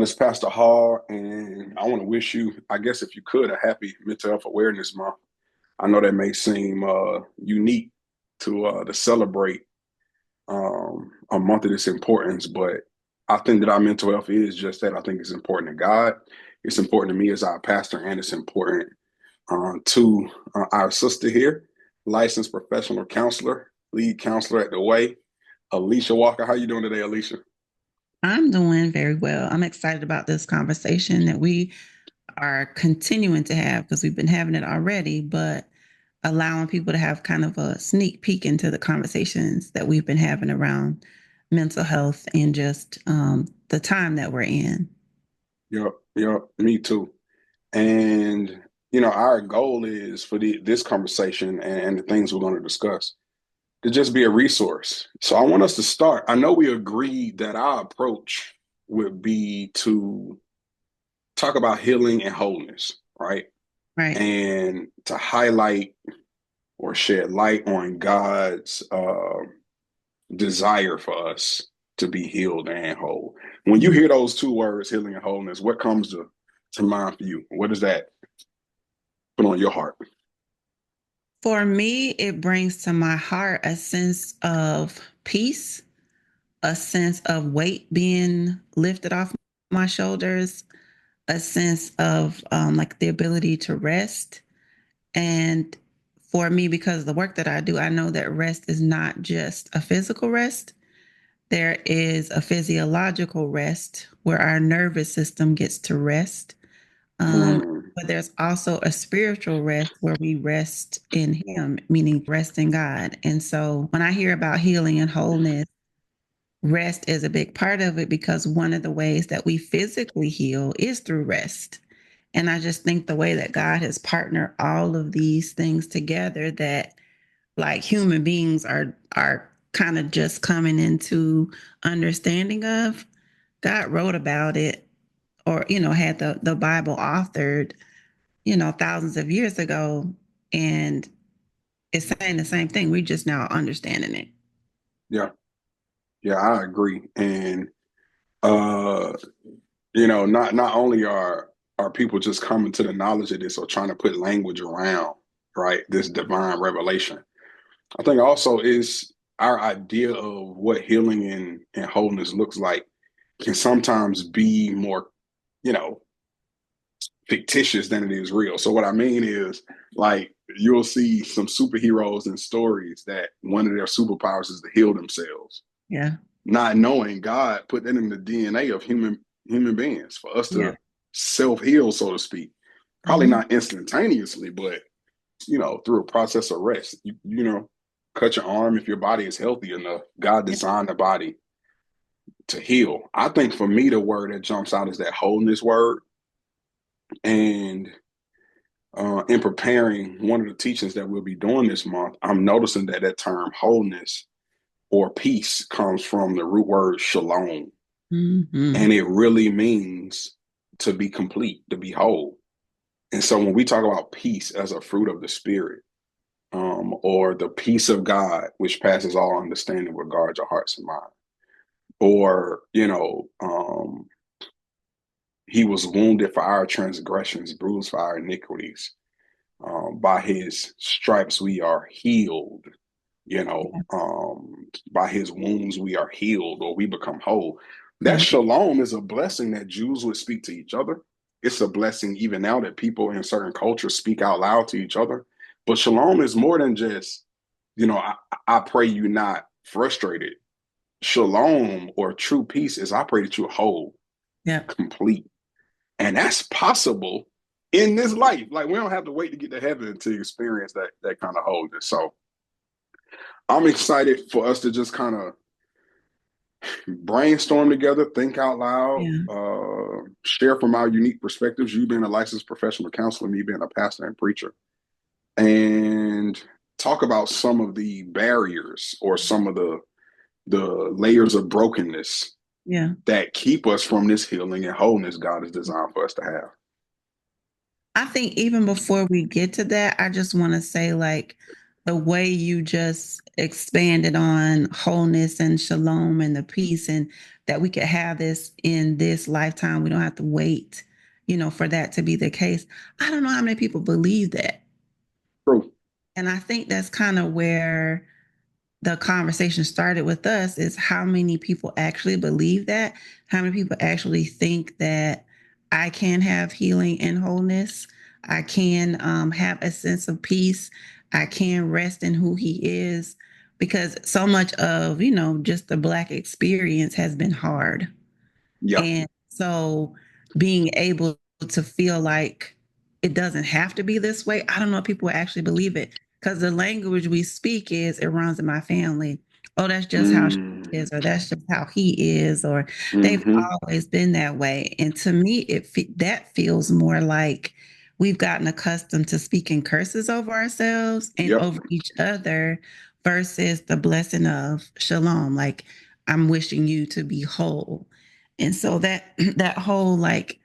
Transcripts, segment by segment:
It's Pastor Hall, and I want to wish you, I guess, if you could, a happy Mental Health Awareness Month. I know that may seem unique to celebrate a month of this importance, but I think that our mental health is just that. I think it's important to God. It's important to me as our pastor, and it's important to our sister here, licensed professional counselor, lead counselor at the Way, Alicia Walker. How you doing today, Alicia? I'm doing very well. I'm excited about this conversation that we are continuing to have because we've been having it already, but allowing people to have kind of a sneak peek into the conversations that we've been having around mental health and just the time that we're in. Yep, yep, me too. And our goal is for this conversation and the things we're going to discuss to just be a resource. So I want us to start. I know we agreed that our approach would be to talk about healing and wholeness, right? Right. And to highlight or shed light on God's desire for us to be healed and whole. When you Mhm. hear those two words, healing and wholeness, what comes to mind for you? What does that put on your heart? For me, it brings to my heart a sense of peace, a sense of weight being lifted off my shoulders, a sense of like the ability to rest. And for me, because of the work that I do, I know that rest is not just a physical rest. There is a physiological rest where our nervous system gets to rest. Um, Mm, but there's also a spiritual rest where we rest in Him, meaning rest in God. And so when I hear about healing and wholeness, rest is a big part of it because one of the ways that we physically heal is through rest. And I just think the way that God has partnered all of these things together that like human beings are kind of just coming into understanding of, God wrote about it or had the Bible authored, thousands of years ago, and it's saying the same thing. We just now understanding it. yeah, yeah, I agree. And uh, not only are people just coming to the knowledge of this or trying to put language around, right, this divine revelation. I think also is our idea of what healing and wholeness looks like can sometimes be more, you know, fictitious than it is real. So what I mean is like you'll see some superheroes in stories that one of their superpowers is to heal themselves, Yeah. not knowing God put that in the DNA of human beings for us Yeah. to self heal, so to speak. Probably Mm-hmm. not instantaneously, but through a process of rest. Cut your arm if your body is healthy enough. God Yeah. designed the body to heal. I think for me, the word that jumps out is that wholeness word. And in preparing one of the teachings that we'll be doing this month, I'm noticing that that term wholeness or peace comes from the root word shalom. Mm-hmm. And it really means to be complete, to be whole. And so when we talk about peace as a fruit of the spirit, or the peace of God, which passes all understanding, will guard your hearts and mind, or he was wounded for our transgressions, bruised for our iniquities. By his stripes we are healed. By his wounds we are healed, or we become whole. That Yeah. shalom is a blessing that Jews would speak to each other. It's a blessing even now that people in certain cultures speak out loud to each other. But shalom is more than just, I pray you not frustrated. Shalom or true peace is I pray that you're whole, Yeah. complete. And that's possible in this life. Like we don't have to wait to get to heaven to experience that kind of wholeness. So I'm excited for us to just kind of brainstorm together, think out loud, Yeah. share from our unique perspectives. You being a licensed professional counselor, me being a pastor and preacher, and talk about some of the barriers or some of the layers of brokenness Yeah. that keep us from this healing and wholeness God has designed for us to have. I think even before we get to that, I just want to say, like, the way you just expanded on wholeness and shalom and the peace and that we could have this in this lifetime. We don't have to wait, for that to be the case. I don't know how many people believe that. True. And I think that's kind of where the conversation started with us, is how many people actually believe that, how many people actually think that I can have healing and wholeness, I can have a sense of peace, I can rest in who he is, because so much of just the Black experience has been hard. Yeah. And so being able to feel like it doesn't have to be this way, I don't know if people actually believe it, because the language we speak is, it runs in my family. Oh, that's just how she Mm. is, or that's just how he is, or they've Hmm. always been that way. And to me, that feels more like we've gotten accustomed to speaking curses over ourselves and Yep. over each other versus the blessing of shalom. Like, I'm wishing you to be whole. And so that that whole like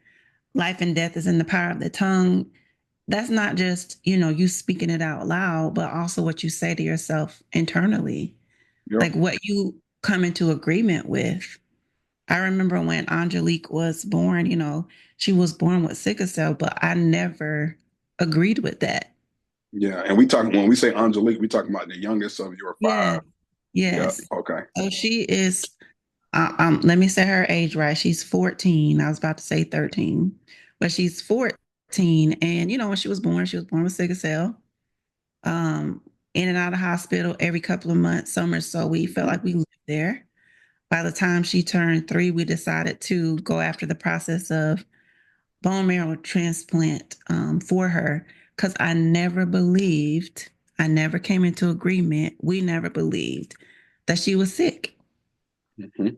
life and death is in the power of the tongue, that's not just, you speaking it out loud, but also what you say to yourself internally, Yep. like what you come into agreement with. I remember when Angelique was born, she was born with sickle cell, but I never agreed with that. Yeah. And we talk when we say Angelique, we talking about the youngest of your Yeah. five. Yeah. Yes. Okay. So she is, let me say her age right. She's 14. I was about to say 13, but she's 14. And when she was born with sickle cell. Um, in and out of hospital every couple of months. Summer, so we felt like we lived there. By the time she turned 3, we decided to go after the process of bone marrow transplant for her, because I never came into agreement. We never believed that she was sick. Hmm.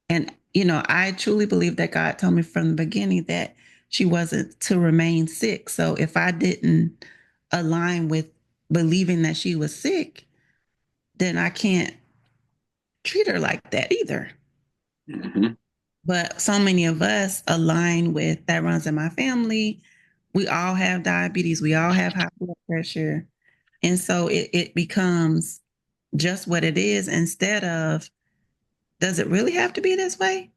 And, I truly believe that God told me from the beginning that she wasn't to remain sick. So if I didn't align with believing that she was sick, then I can't treat her like that either. Hmm. But so many of us align with that runs in my family. We all have diabetes, we all have high blood pressure. And so it becomes just what it is, instead of, does it really have to be this way?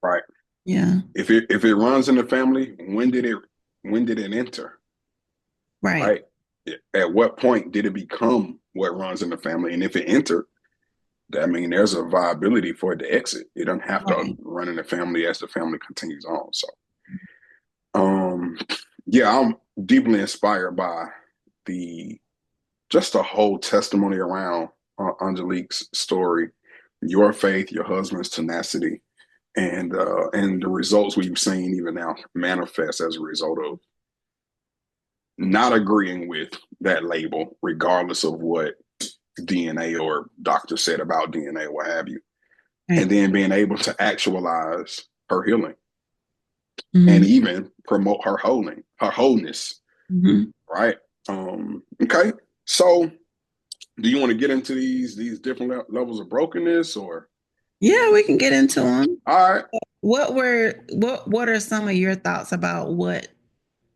Right. Yeah. If it runs in the family, when did it enter? Right. Right. At what point did it become what runs in the family? And if it entered, I mean, there's a viability for it to exit. It doesn't have to Right. run in the family as the family continues on. So, um, yeah, I'm deeply inspired by the just the whole testimony around Angelique's story, your faith, your husband's tenacity, and the results we've seen even now manifest as a result of not agreeing with that label, regardless of what DNA or doctor said about DNA, what have you, and Right. then being able to actualize her healing and Mm-hmm. even promote her wholeness, Mm-hmm. right? Okay, so do you want to get into these different levels of brokenness, or Yeah, we can get into them. all right? What are some of your thoughts about what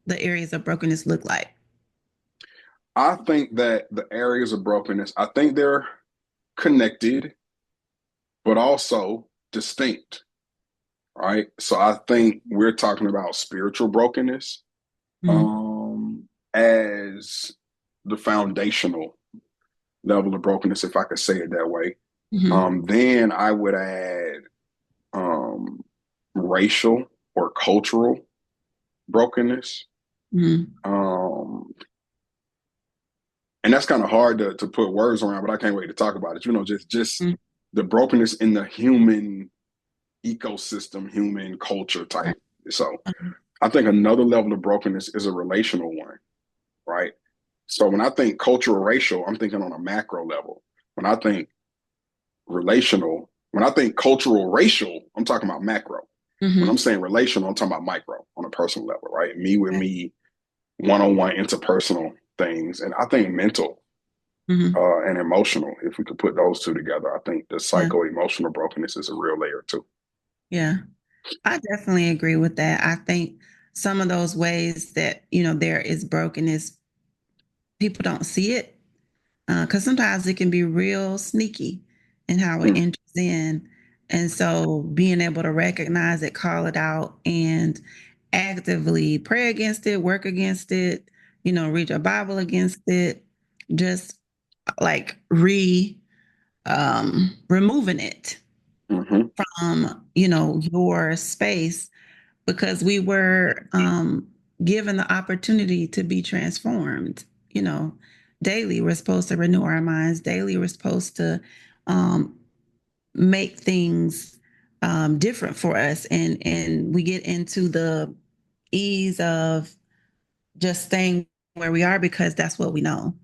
the areas of brokenness look like? I think that the areas of brokenness, I think they're connected, but also distinct, right? So I think we're talking about spiritual brokenness Mm-hmm. um, as the foundational level of brokenness, if I could say it that way. Mm-hmm. Then I would add um, racial or cultural brokenness. Mm-hmm. Um, and that's kind of hard to put words around, but I can't wait to talk about it. Just the brokenness in the human ecosystem, human culture type. So I think another level of brokenness is a relational one, right? So when I think cultural racial, I'm thinking on a macro level. When I think when I think cultural racial, I'm talking about macro. When I'm Mm-hmm. saying relational, I'm talking about micro on a personal level, right? Me with Okay. me, one-on-one interpersonal things. And I think mental Mm-hmm. and emotional, if we could put those two together, I think the Yeah. psycho-emotional brokenness is a real layer too. Yeah. I definitely agree with that. I think some of those ways that, there is brokenness, people don't see it, because sometimes it can be real sneaky in how it Mm, enters in. And so being able to recognize it, call it out, and actively pray against it, work against it, read your Bible against it, just like removing it Hmm. from, your space, because we were given the opportunity to be transformed. Daily we're supposed to renew our minds. Daily we're supposed to um, make things different for us, and we get into the ease of just staying where we are because that's what we know,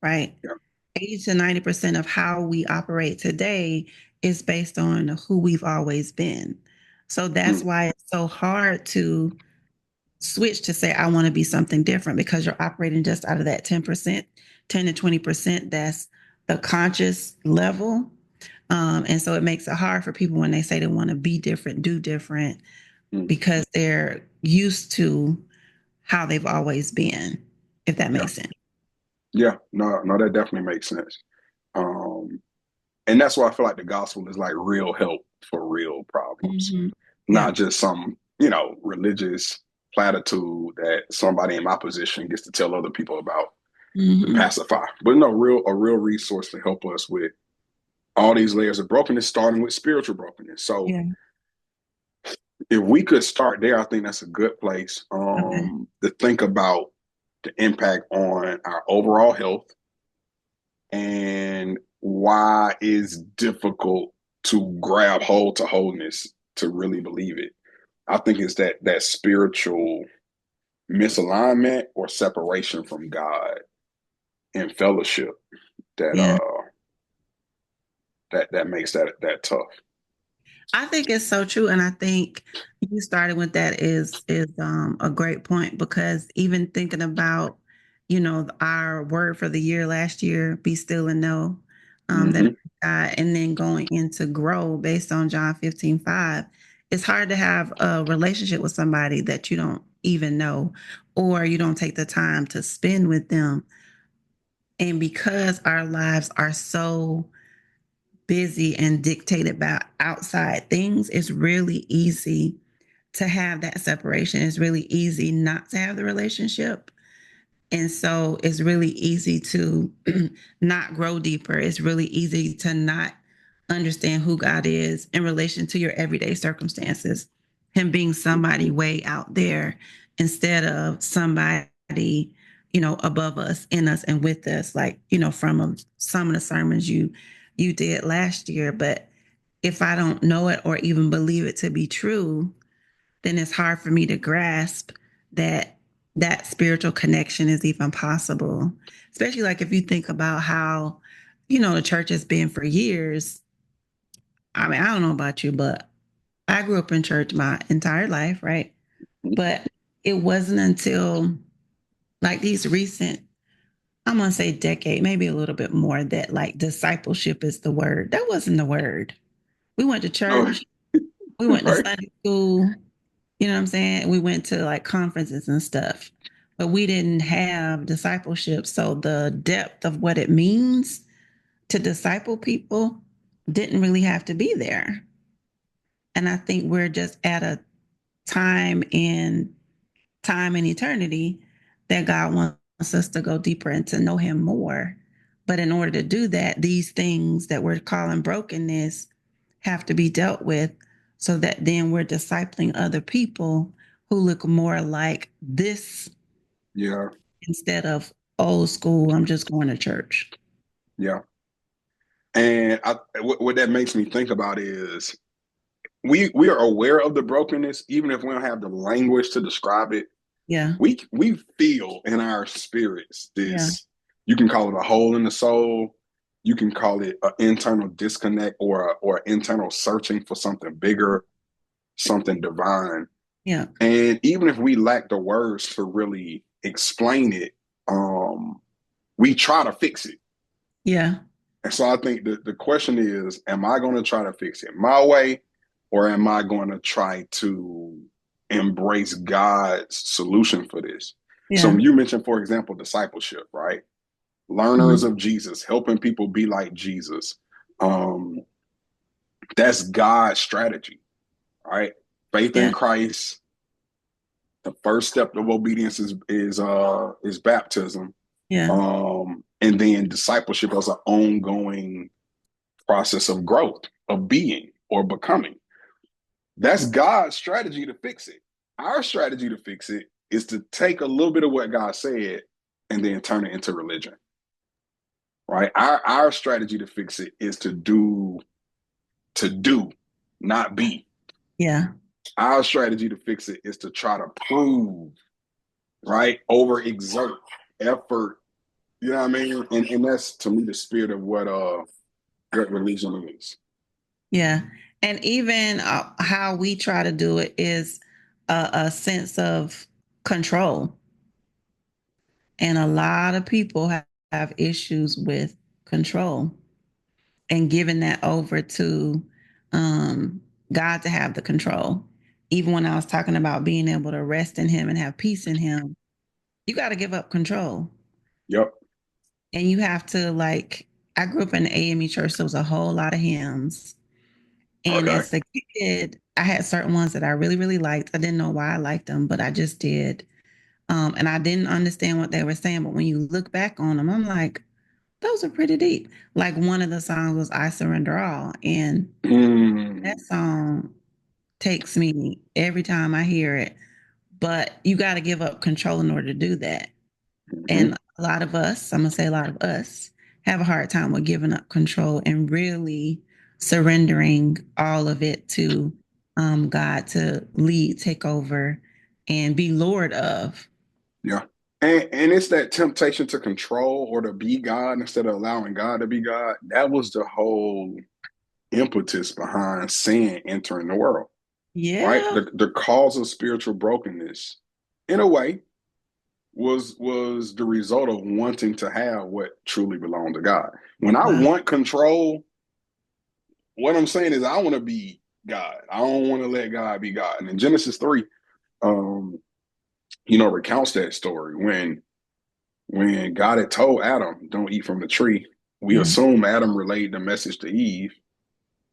right? Yeah. 80 to 90% of how we operate today is based on who we've always been. So that's Mm. why it's so hard to switch to say, I want to be something different, because you're operating just out of that 10%, 10 to 20%. That's the conscious level. And so it makes it hard for people when they say they want to be different, do different, Mm. because they're used to how they've always been, if that Yeah. makes sense. Yeah. No, no, that definitely makes sense. Um, and that's why I feel like the gospel is like real help for real problems, Mm-hmm. Yeah. not just some, religious platitude that somebody in my position gets to tell other people about to Mm-hmm. pacify. But no, a real resource to help us with all these layers of brokenness, starting with spiritual brokenness. So Yeah. if we could start there, I think that's a good place Okay. to think about the impact on our overall health and why it's difficult to grab hold to wholeness to really believe it. I think it's that spiritual misalignment or separation from God and fellowship that Yeah. that makes that tough. I think it's so true, and I think you started with that is a great point, because even thinking about our word for the year last year, be still and know that Hmm. God, and then going into grow based on John 15:5. It's hard to have a relationship with somebody that you don't even know, or you don't take the time to spend with them, and because our lives are so busy and dictated by outside things, it's really easy to have that separation. It's really easy not to have the relationship. And so it's really easy to not grow deeper. It's really easy to not understand who God is in relation to your everyday circumstances, Him being somebody way out there instead of somebody, above us, in us, and with us, like, from some of the sermons you did last year. But if I don't know it or even believe it to be true, then it's hard for me to grasp that that spiritual connection is even possible. Especially like if you think about how, the church has been for years. I mean, I don't know about you, but I grew up in church my entire life, right? But it wasn't until like these recent, I'm gonna say decade, maybe a little bit more, that like discipleship is the word. That wasn't the word. We went to Oh, church, we went to right. Sunday school, you know what I'm saying? We went to like conferences and stuff, but we didn't have discipleship. So the depth of what it means to disciple people didn't really have to be there. And I think we're just at a time in time and eternity that God wants us to go deeper and to know Him more. But in order to do that, these things that we're calling brokenness have to be dealt with, so that then we're discipling other people who look more like this Yeah. instead of old school, I'm just going to church. Yeah. And what that makes me think about is we are aware of the brokenness, even if we don't have the language to describe it. Yeah. We feel in our spirits Yeah. this. You can call it a hole in the soul. You can call it an internal disconnect or internal searching for something bigger, something divine. Yeah. And even if we lack the words to really explain it, um, we try to fix it. Yeah. And so I think the question is, am I going to try to fix it my way, or am I going to try to embrace God's solution for this? So Yeah. you mentioned, for example, discipleship, right? Learners Mhm. of Jesus, helping people be like Jesus. Um, That's God's strategy, right? Faith in Yeah. Christ. The first step of obedience is baptism, Yeah. and then discipleship as an ongoing process of growth, of being or becoming. That's God's strategy to fix it. Our strategy to fix it is to take a little bit of what God said and then turn it into religion, right? Our strategy to fix it is to do, not be. Yeah. Our strategy to fix it is to try to prove, right? Overexert effort. You know what I mean? And that's to me the spirit of what religion is. Yeah. And even how we try to do it is a sense of control. And a lot of people have issues with control and giving that over to um, God to have the control. Even when I was talking about being able to rest in Him and have peace in Him, you got to give up control. Yep. And you have to, like, I grew up in the AME church, so there was a whole lot of hymns. And Okay. as a kid, I had certain ones that I really, really liked. I didn't know why I liked them, but I just did. And I didn't understand what they were saying. But when you look back on them, I'm like, those are pretty deep. Like one of the songs was I Surrender All. And that Mm, song takes me every time I hear it. But you got to give up control in order to do that. mm-hmm. And a lot of us, I'm going to say a lot of us, have a hard time with giving up control and really surrendering all of it to God to lead, take over, and be Lord of. Yeah. And it's that temptation to control or to be God instead of allowing God to be God. That was the whole impetus behind sin entering the world, right? Yeah. The cause of spiritual brokenness, in a way, was the result of wanting to have what truly belonged to God. When I Wow. want control, what I'm saying is I want to be God. I don't want to let God be God. And in Genesis 3, um, recounts that story when God had told Adam, don't eat from the tree. We Yeah. assume Adam relayed the message to Eve.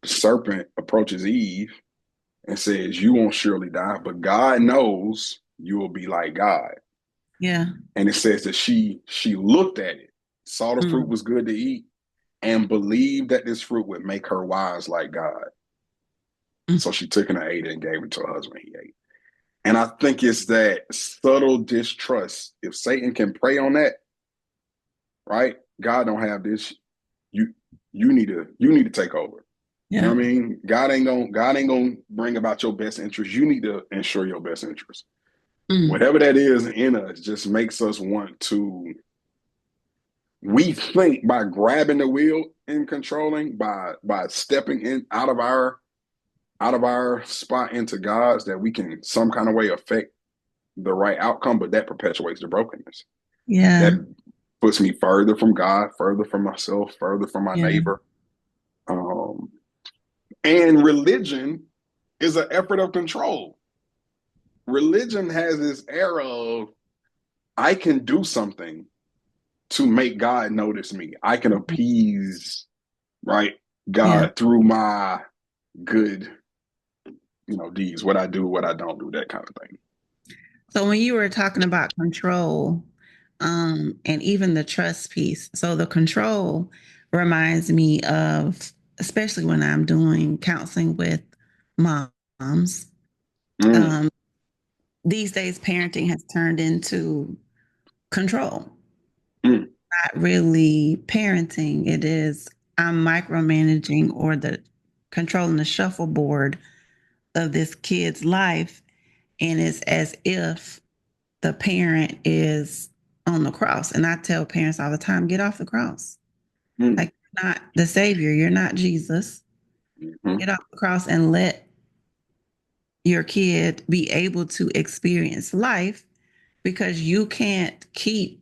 The serpent approaches Eve and says, you won't surely die, but God knows you will be like God. Yeah. And it says that she looked at it, saw the fruit Mm. was good to eat, and believed that this fruit would make her wise like God. Mm. So she took it and ate it and gave it to her husband. He ate. And I think it's that subtle distrust. If Satan can prey on that, right? God don't have this. You you need to take over. You know Yeah. what I mean? God ain't gonna bring about your best interest. You need to ensure your best interest. Mm. Whatever that is in us just makes us want to. We think by grabbing the wheel and controlling, by stepping in out of our spot into God's, that we can some kind of way affect the right outcome, but that perpetuates the brokenness. That Yeah. puts me further from God, further from myself, further from my Yeah. neighbor. Um, and religion is an effort of control. Religion has this air of I can do something to make God notice me. I can appease, right, Yeah. God through my good, deeds, what I do, what I don't do, that kind of thing. So when you were talking about control, and even the trust piece, so the control reminds me of, especially when I'm doing counseling with moms. Mm, Um, these days, parenting has turned into control, mm, not really parenting. It is I'm micromanaging or the controlling the shuffleboard of this kid's life, and it's as if the parent is on the cross. And I tell parents all the time, get off the cross. mm, Like, you're not the savior, you're not Jesus. mm, Get off the cross and let your kid be able to experience life, because you can't keep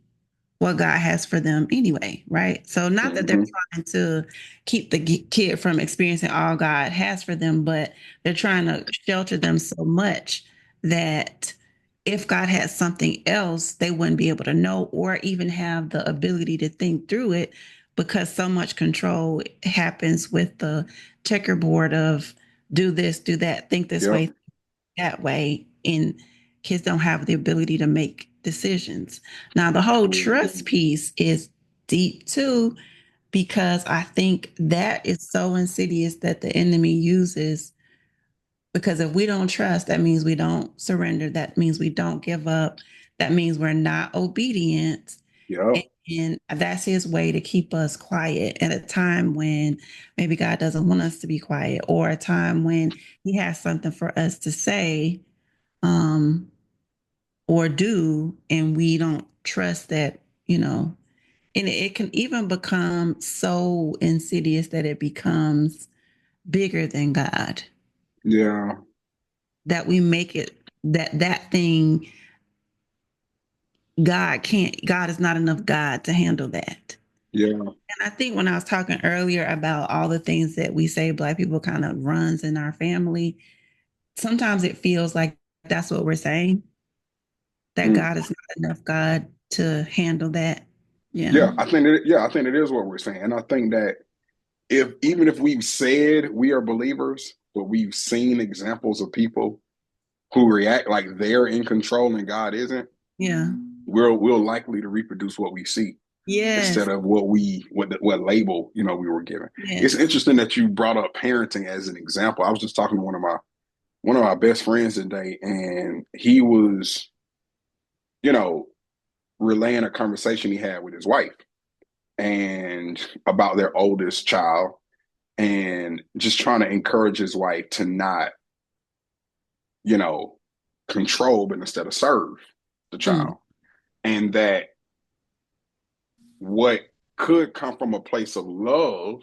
what God has for them anyway, right? So, not that they're mm, trying to keep the kid from experiencing all God has for them, but they're trying to shelter them so much that if God had something else, they wouldn't be able to know or even have the ability to think through it. because so much control happens with the checkerboard of do this, do that, think this Yep. way, that way, and kids don't have the ability to make decisions. Now, the whole trust piece is deep too, because I think that is so insidious that the enemy uses. Because if we don't trust, that means we don't surrender. That means we don't give up. That means we're not obedient. Yep. And that's his way to keep us quiet at a time when maybe God doesn't want us to be quiet, or a time when he has something for us to say, um, or do, and we don't trust that, and it can even become so insidious that it becomes bigger than God, Yeah. that we make it that thing, God is not enough God to handle that. Yeah. And I think when I was talking earlier about all the things that we say Black people kind of runs in our family, sometimes it feels like that's what we're saying, that Mm. God is not enough God to handle that. Yeah. I think it is what we're saying. And I think that if even if we've said we are believers, but we've seen examples of people who react like they're in control and God isn't, Yeah. we're likely to reproduce what we see instead Yes. of what label we were given. It's Yes. interesting that you brought up parenting as an example. I was just talking to one of my best friends today, and he was you know relaying a conversation he had with his wife and about their oldest child, and just trying to encourage his wife to not you know control but instead of serve the Mm. child, and that what could come from a place of love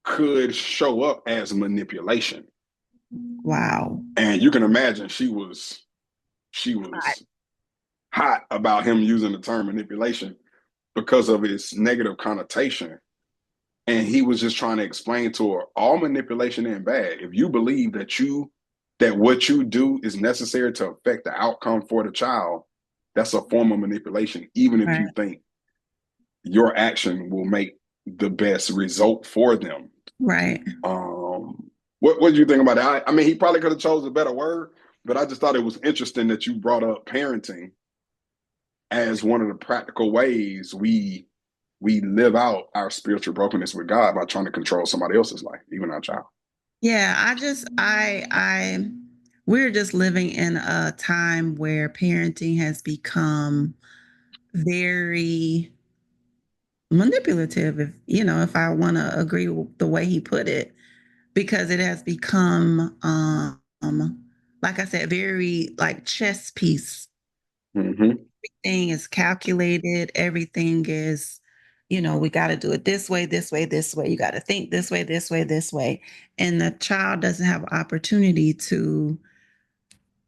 could show up as manipulation. Wow. And you can imagine she was hot about him using the term manipulation because of its negative connotation. And he was just trying to explain to her all manipulation ain't bad. If you believe that what you do is necessary to affect the outcome for the child, that's a form of manipulation, even if Right. you think your action will make the best result for them. Right. What do you think about that? I mean, he probably could have chose a better word, but I just thought it was interesting that you brought up parenting as one of the practical ways we live out our spiritual brokenness with God by trying to control somebody else's life, even our child. Yeah, we're just living in a time where parenting has become very manipulative, if I want to agree with the way he put it, because it has become, like I said, very like chess piece. Mm-hmm. Everything is calculated. Everything is, we got to do it this way, this way, this way. You got to think this way, this way, this way. And the child doesn't have opportunity to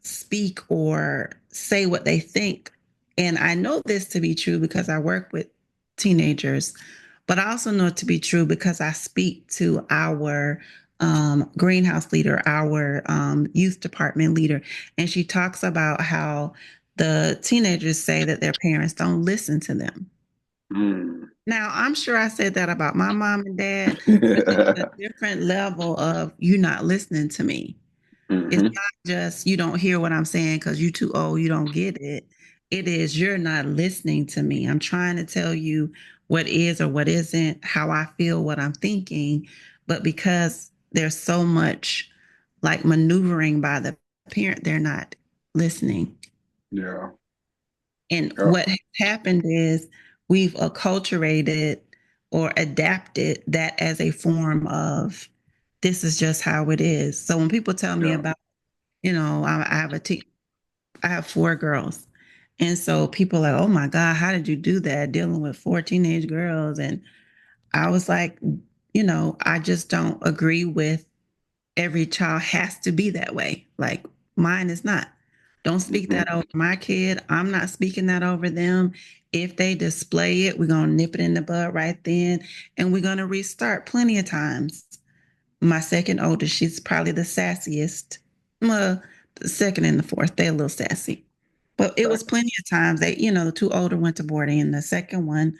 speak or say what they think. And I know this to be true because I work with teenagers, but I also know it to be true because I speak to our greenhouse leader, our youth department leader, and she talks about how the teenagers say that their parents don't listen to them. Mm. Now, I'm sure I said that about my mom and dad, but it's a different level of you not listening to me. It's Mm-hmm. not just you don't hear what I'm saying because you're too old, you don't get it. It is you're not listening to me. I'm trying to tell you what is or what isn't, how I feel, what I'm thinking. But because there's so much like maneuvering by the parent, they're not listening. Yeah. And Yeah. what has happened is we've acculturated or adapted that as a form of this is just how it is. So when people tell me Yeah. about I have I have four girls. And so people are like, oh my God, how did you do that dealing with four teenage girls? And I was like, I just don't agree with every child has to be that way. Like mine is not. Don't speak Mm-hmm. that over my kid. I'm not speaking that over them. If they display it, we're going to nip it in the bud right then. And we're going to restart plenty of times. My second oldest, she's probably the sassiest. Well, the second and the fourth, they're a little sassy. But it Okay. was plenty of times that, the two older went to boarding and the second one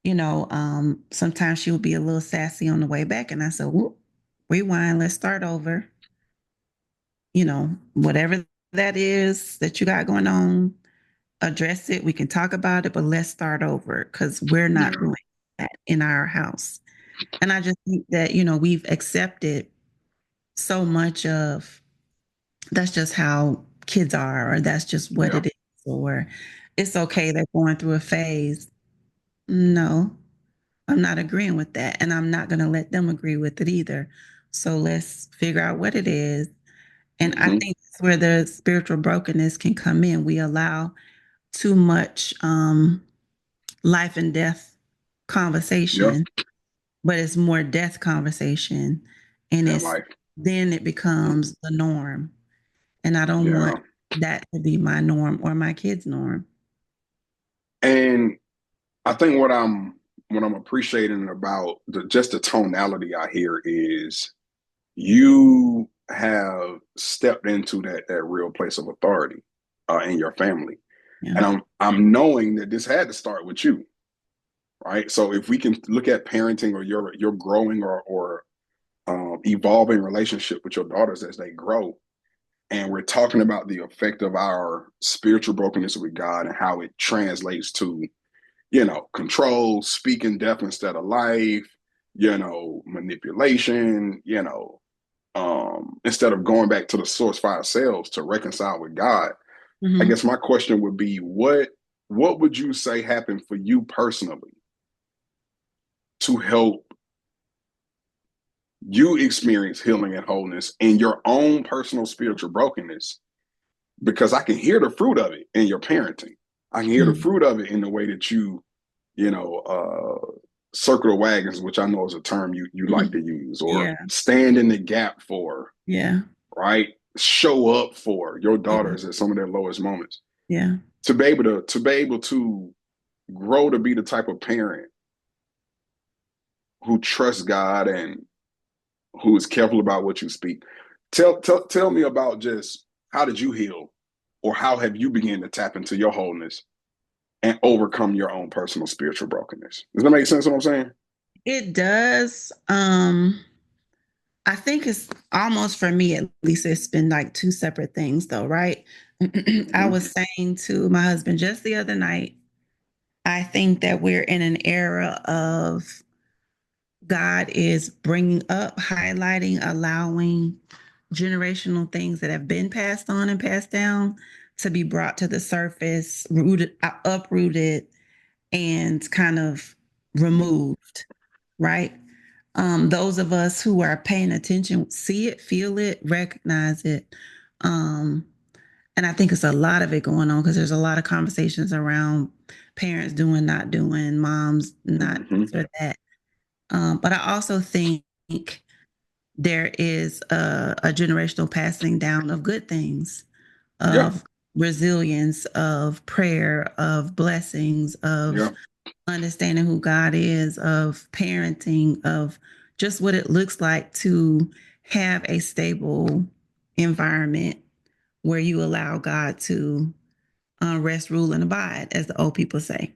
Sometimes she would be a little sassy on the way back, and I said, "Whoop, rewind, let's start over." Whatever that is that you got going on, address it. We can talk about it, but let's start over because we're not Yeah. doing that in our house. And I just think that, we've accepted so much of that's just how kids are, or that's just what Yeah. it is, or it's okay, they're going through a phase. No, I'm not agreeing with that. And I'm not going to let them agree with it either. So let's figure out what it is. And I Hmm. think that's where the spiritual brokenness can come in. We allow too much life and death Yep. conversation, but it's more death conversation. And And it's life. then it becomes the norm. And I don't want Yeah. that to be my norm or my kids' norm. And I think what I'm appreciating about just the tonality I hear is you have stepped into that real place of authority in your family. Yeah. And I'm knowing that this had to start with you, right? So if we can look at parenting or your growing or evolving relationship with your daughters as they grow, and we're talking about the effect of our spiritual brokenness with God and how it translates to, control, speaking death instead of life, manipulation, instead of going back to the source for ourselves to reconcile with God. I Mm-hmm. guess my question would be, what would you say happened for you personally to help you experience healing and wholeness in your own personal spiritual brokenness? Because I can hear the fruit of it in your parenting. I can hear the Mm-hmm. fruit of it in the way that you know, circle the wagons, which I know is a term you like to use, or Yeah. stand in the gap for, Yeah. right? Show up for your Yeah. daughters at some of their lowest moments. Yeah. To be able to grow to be the type of parent who trusts God and who is careful about what you speak. Tell me about just how did you heal, or how have you begun to tap into your wholeness and overcome your own personal spiritual brokenness? Does that make sense? What I'm saying? It does. I think it's almost for me, at least, it's been like two separate things, though, right? I Hmm. was saying to my husband just the other night, I think that we're in an era of God is bringing up, highlighting, allowing generational things that have been passed on and passed down to be brought to the surface, rooted, uprooted, and kind of removed, right? Those of us who are paying attention see it, feel it, recognize it. Um, and I think it's a lot of it going on because there's a lot of conversations around parents doing, not doing, moms not Hmm. this or that. But I also think there is a generational passing down of good things, Yeah. of resilience, of prayer, of blessings, of Yeah. understanding who God is, of parenting, of just what it looks like to have a stable environment where you allow God to rest, rule, and abide, as the old people say.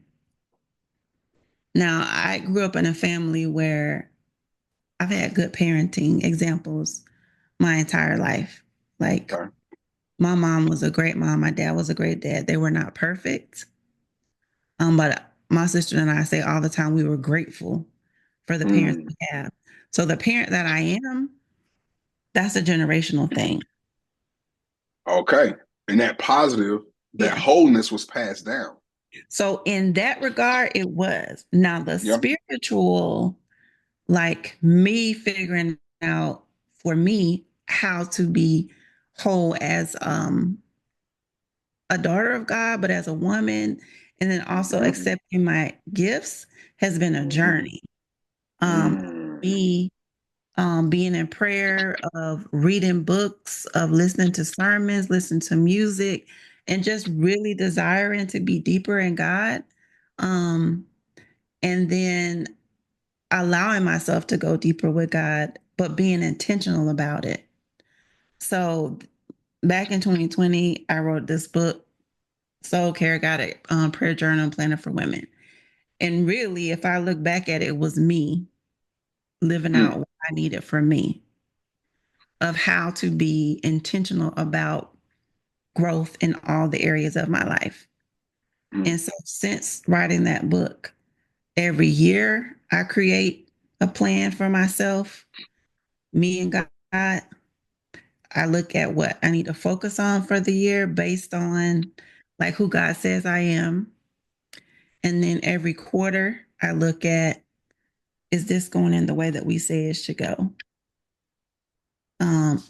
Now, I grew up in a family where I've had good parenting examples my entire life. Like, Okay. my mom was a great mom, my dad was a great dad. They were not perfect, but my sister and I say all the time we were grateful for the parents Mm. we have. So the parent that I am, that's a generational thing. Okay. And that positive, that Yeah. wholeness was passed down. So in that regard, it was. Now the Yeah. spiritual, like me figuring out for me how to be whole as a daughter of God, but as a woman, and then also Hmm. accepting my gifts has been a Hmm. journey. Mm. Me being in prayer, of reading books, of listening to sermons, listening to music, and just really desiring to be deeper in God. Um, and then allowing myself to go deeper with God, but being intentional about it. So back in 2020, I wrote this book, Soul Care Guide, Prayer Journal and Planner for Women. And really, if I look back at it, it was me living Mm, out what I needed for me, of how to be intentional about growth in all the areas of my life. mm. And so, since writing that book, every year I create a plan for myself, me and God. I look at what I need to focus on for the year based on like who God says I am. And then every quarter, I look at, is this going in the way that we say it should go?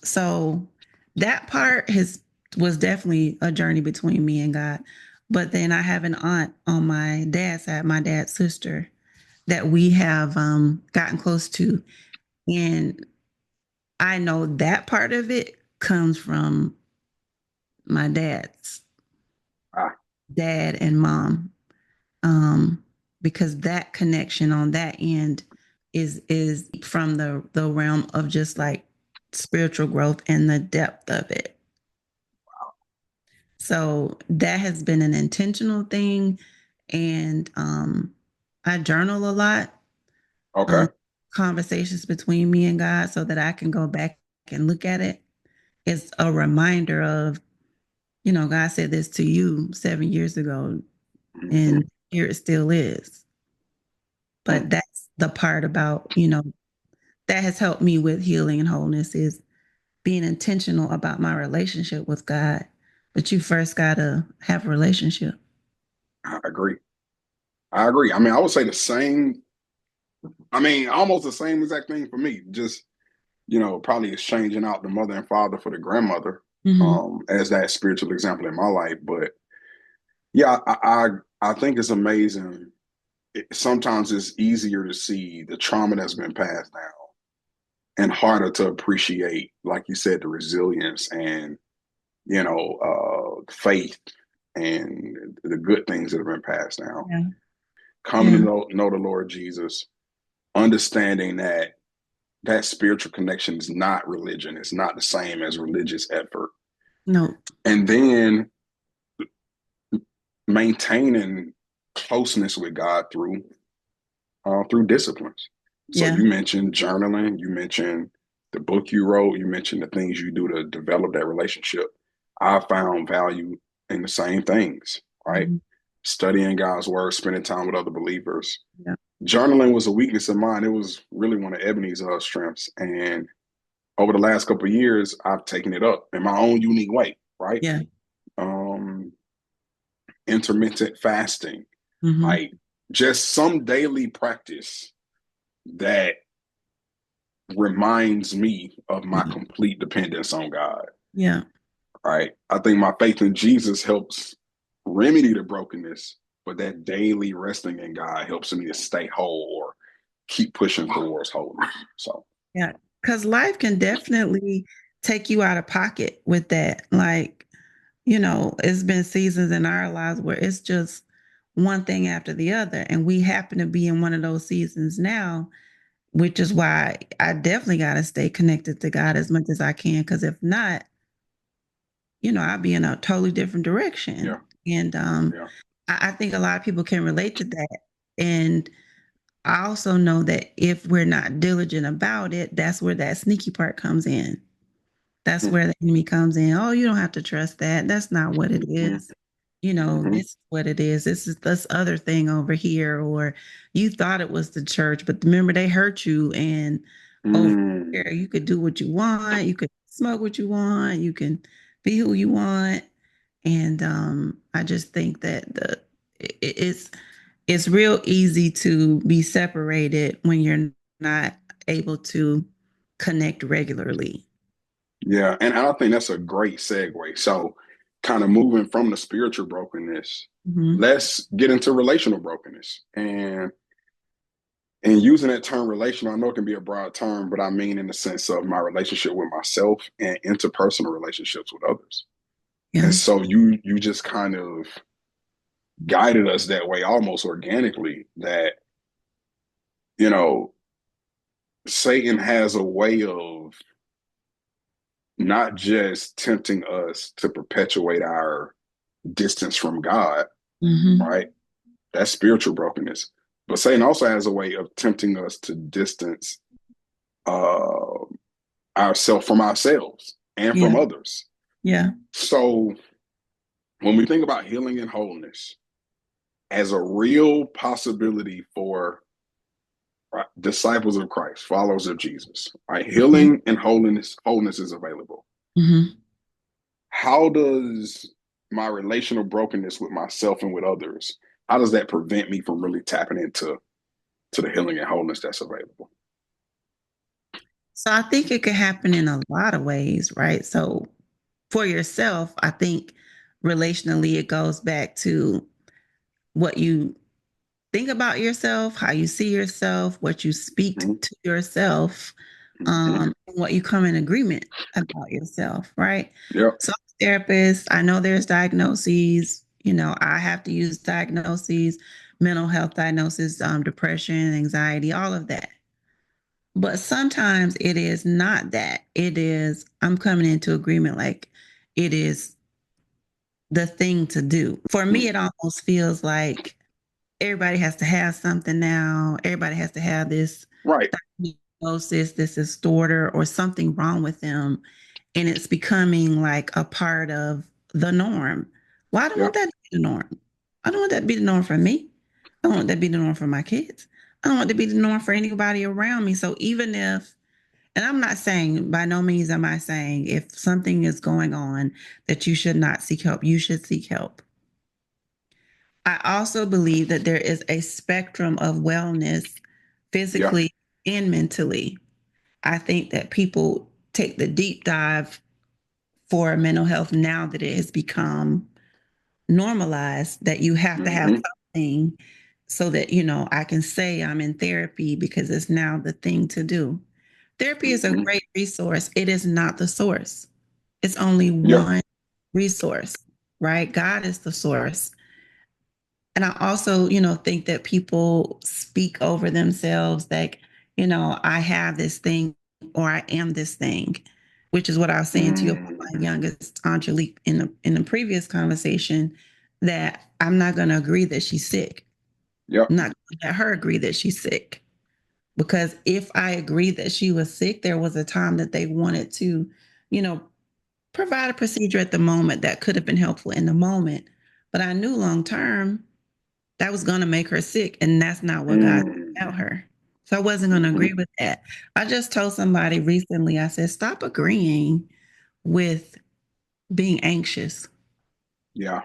So that part was definitely a journey between me and God. But then I have an aunt on my dad's side, my dad's sister, that we have gotten close to. And I know that part of it comes from my dad's Ah, dad and mom, um, because that connection on that end is from the realm of just like spiritual growth and the depth of it. So that has been an intentional thing, and I journal a lot, okay. um, conversations between me and God, so that I can go back and look at it. It's a reminder of, God said this to you 7 years ago, Mhm. and here it still is. Mm. But that's the part about, that has helped me with healing and wholeness is being intentional about my relationship with God. But you first got to have a relationship. I agree. I agree. I mean, I would say the same. I mean, almost the same exact thing for me. Just probably exchanging out the mother and father for the grandmother, Mm-hmm. as that spiritual example in my life. But yeah, I think it's amazing. Sometimes it's easier to see the trauma that's been passed down and harder to appreciate, like you said, the resilience and faith and the good things that have been passed down. Yeah. Coming to Yeah. know the Lord Jesus, understanding that that spiritual connection is not religion. It's not the same as religious effort. No. And then maintaining closeness with God through disciplines. So Yeah. you mentioned journaling, you mentioned the book you wrote, you mentioned the things you do to develop that relationship. I found value in the same things, right? Mm-hmm. Studying God's word, spending time with other believers. Yeah. Journaling was a weakness of mine. It was really one of Ebony's strengths. And over the last couple of years, I've taken it up in my own unique way, right? Yeah. Um, Intermittent fasting, Mm-hmm. like just some daily practice that reminds me of my Yeah. complete dependence on God, Yeah. right? I think my faith in Jesus helps remedy the brokenness, but that daily resting in God helps me to stay whole or keep pushing towards wholeness. So, Yeah. Because life can definitely take you out of pocket with that. Like, it's been seasons in our lives where it's just one thing after the other. And we happen to be in one of those seasons now, which is why I definitely got to stay connected to God as much as I can. Because if not, I'll be in a totally different direction. yeah, And yeah. I think a lot of people can relate to that. And I also know that if we're not diligent about it, that's where that sneaky part comes in. That's Mm-hmm, where the enemy comes in. Oh, you don't have to trust that. That's not what it mm-hmm, is. mm-hmm, This is what it is. This is this other thing over here. Or you thought it was the church, but remember they hurt you. And over mm. here, you could do what you want. You could smoke what you want. You can be who you want. And I just think that it's real easy to be separated when you're not able to connect regularly. Yeah, and I think that's a great segue. So, kind of moving from the spiritual brokenness, Mm-hmm. let's get into relational brokenness. And using that term relational, I know it can be a broad term, but I mean in the sense of my relationship with myself and interpersonal relationships with others. And Yeah. so you just kind of guided us that way almost organically that, you know, Satan has a way of not just tempting us to perpetuate our distance from God, Mm-hmm. right? That's spiritual brokenness. But Satan also has a way of tempting us to distance uh, ourselves from ourselves and Yeah. from others. Yeah. So when we think about healing and wholeness as a real possibility for disciples of Christ, followers of Jesus, right? Hmm. Healing and wholeness is available. Hmm. How does my relational brokenness with myself and with others, how does that prevent me from really tapping into the healing and wholeness that's available? So I think it could happen in a lot of ways, right? So for yourself, I think relationally, it goes back to what you think about yourself, how you see yourself, what you speak Mm-hmm. to yourself, Mm-hmm. what you come in agreement about yourself, right? Yep. So, therapist, I know there's diagnoses. I have to use diagnoses, mental health diagnosis, depression, anxiety, all of that. But sometimes it is not that. It is, I'm coming into agreement like it is the thing to do. For me, Mm. it almost feels like everybody has to have something now. Everybody has to have this Right. diagnosis, this distorter, or something wrong with them. And it's becoming like a part of the norm. Well, I don't want Yep. that to be the norm. I don't want that to be the norm for me. I don't want that to be the norm for my kids. I don't want that to be the norm for anybody around me. So even if, and I'm not saying, by no means am I saying if something is going on that you should not seek help, you should seek help. I also believe that there is a spectrum of wellness Yeah. physically and mentally. I think that people take the deep dive for mental health now that it has become normalized that you have to have Mm-hmm. something so that, I can say I'm in therapy because it's now the thing to do. Therapy is a Mm-hmm. great resource. It is not the source. It's only Yeah. one resource, right? God is the source. And I also, think that people speak over themselves like, I have this thing or I am this thing, which is what I was saying to you about my Mm-hmm. youngest Angelique in the previous conversation, that I'm not going to agree that she's sick. Yep. I'm not going to let her agree that she's sick. Because if I agree that she was sick, there was a time that they wanted to, you know, provide a procedure at the moment that could have been helpful in the moment. But I knew long term that was going to make her sick. And that's not what God Mm-hmm. said about her. So I wasn't going to Mm-hmm. agree with that. I just told somebody recently, I said, stop agreeing with being anxious. Yeah.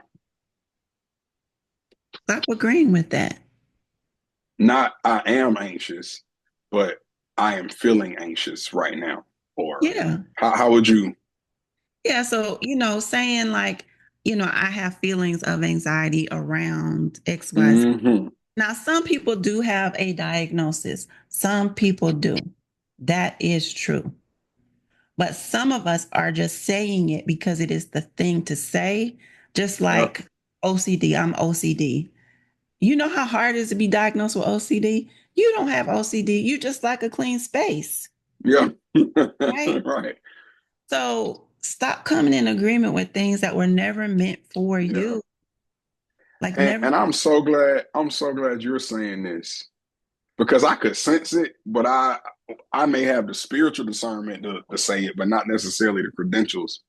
Stop agreeing with that. Not I am anxious, but I am feeling anxious right now. Or Yeah. how would you? Yeah. So, saying like, I have feelings of anxiety around XYZ. Mm-hmm. Now, some people do have a diagnosis. Some people do. That is true. But some of us are just saying it because it is the thing to say, just Yep. like OCD. I'm OCD. You know how hard it is to be diagnosed with OCD? You don't have OCD. You just like a clean space, Yeah. right? Right. So stop coming in agreement with things that were never meant for Yeah. you. Like, never. And I'm so glad you're saying this because I could sense it, but I may have the spiritual discernment to say it, but not necessarily the credentials.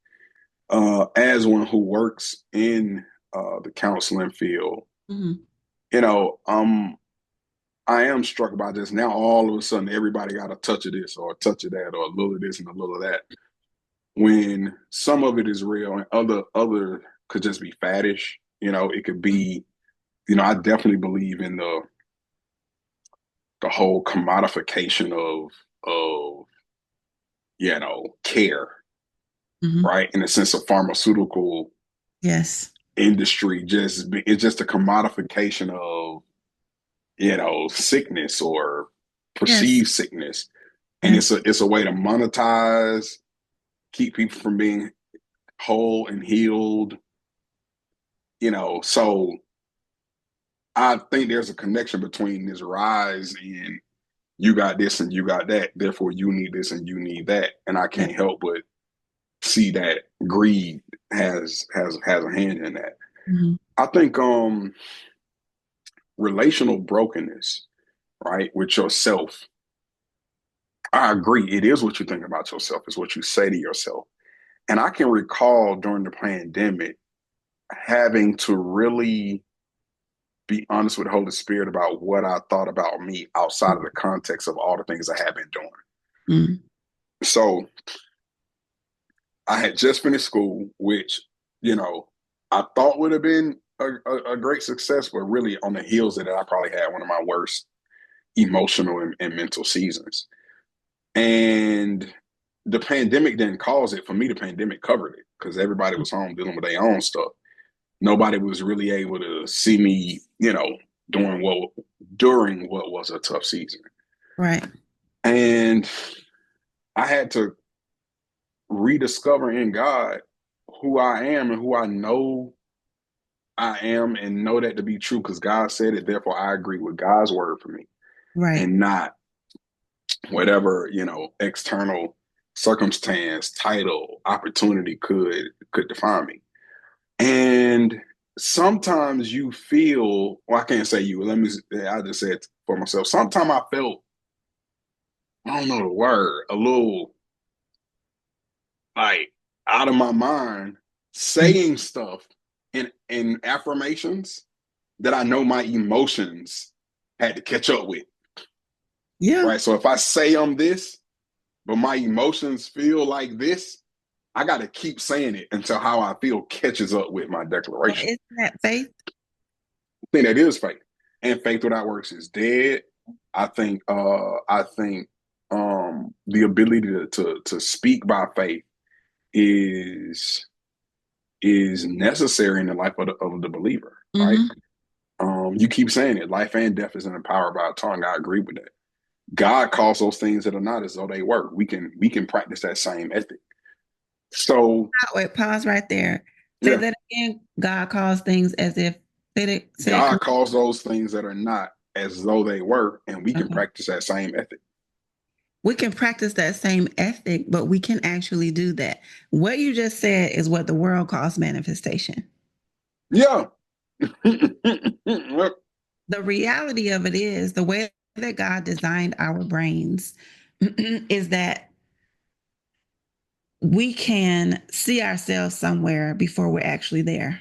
As one who works in the counseling field, Mhm. you know, I am struck by this. Now all of a sudden everybody got a touch of this or a touch of that or a little of this and a little of that. When some of it is real and other could just be faddish. It could be, I definitely believe in the whole commodification of care, Mhm. right? In the sense of pharmaceutical Yes. industry, it's just a commodification of sickness or Yes. perceived sickness, and it's Yes. a way to monetize, keep people from being whole and healed. So I think there's a connection between this rise in you got this and you got that, therefore you need this and you need that, and I Yeah. can't help but see that greed has a hand in that. Mhm. I think relational brokenness, right, with yourself. I agree. It is what you think about yourself, it's what you say to yourself. And I can recall during the pandemic having to really be honest with the Holy Spirit about what I thought about me outside of the context of all the things I had been doing. Mm. So I had just finished school, which, you know, I thought would have been a great success, but really on the heels of that, I probably had one of my worst emotional and mental seasons. And the pandemic didn't cause it. For me, the pandemic covered it because everybody was home dealing with their own stuff. Nobody was really able to see me, during what was a tough season. Right. And I had to rediscover in God who I am and who I know I am and know that to be true because God said it. Therefore, I agree with God's word for me Right. and not whatever, external circumstance, title, opportunity could define me. And sometimes you feel, well, I can't say you, I just said for myself. Sometimes I felt, I don't know the word, a little like out of my mind Mm. saying stuff in affirmations that I know my emotions had to catch up with. Yeah. Right. So if I say I'm this, but my emotions feel like this, I got to keep saying it until how I feel catches up with my So declaration. isn't that faith? I think that is faith. And faith without works is dead. I think the ability to speak by faith is is necessary in the life of the believer, right? Mm-hmm. You keep saying it. Life and death is in the power of our tongue. I agree with that. God calls those things that are not as though they were. We can practice that same ethic. So Wait, pause right there. Say yeah, that again. God calls things as if say it God correct. calls those things that are not as though they were, and we can Okay. practice that same ethic. We can practice that same ethic, but we can actually do that. What you just said is what the world calls manifestation. Yeah. Yep. The reality of it is the way that God designed our brains is that we can see ourselves somewhere before we're actually there,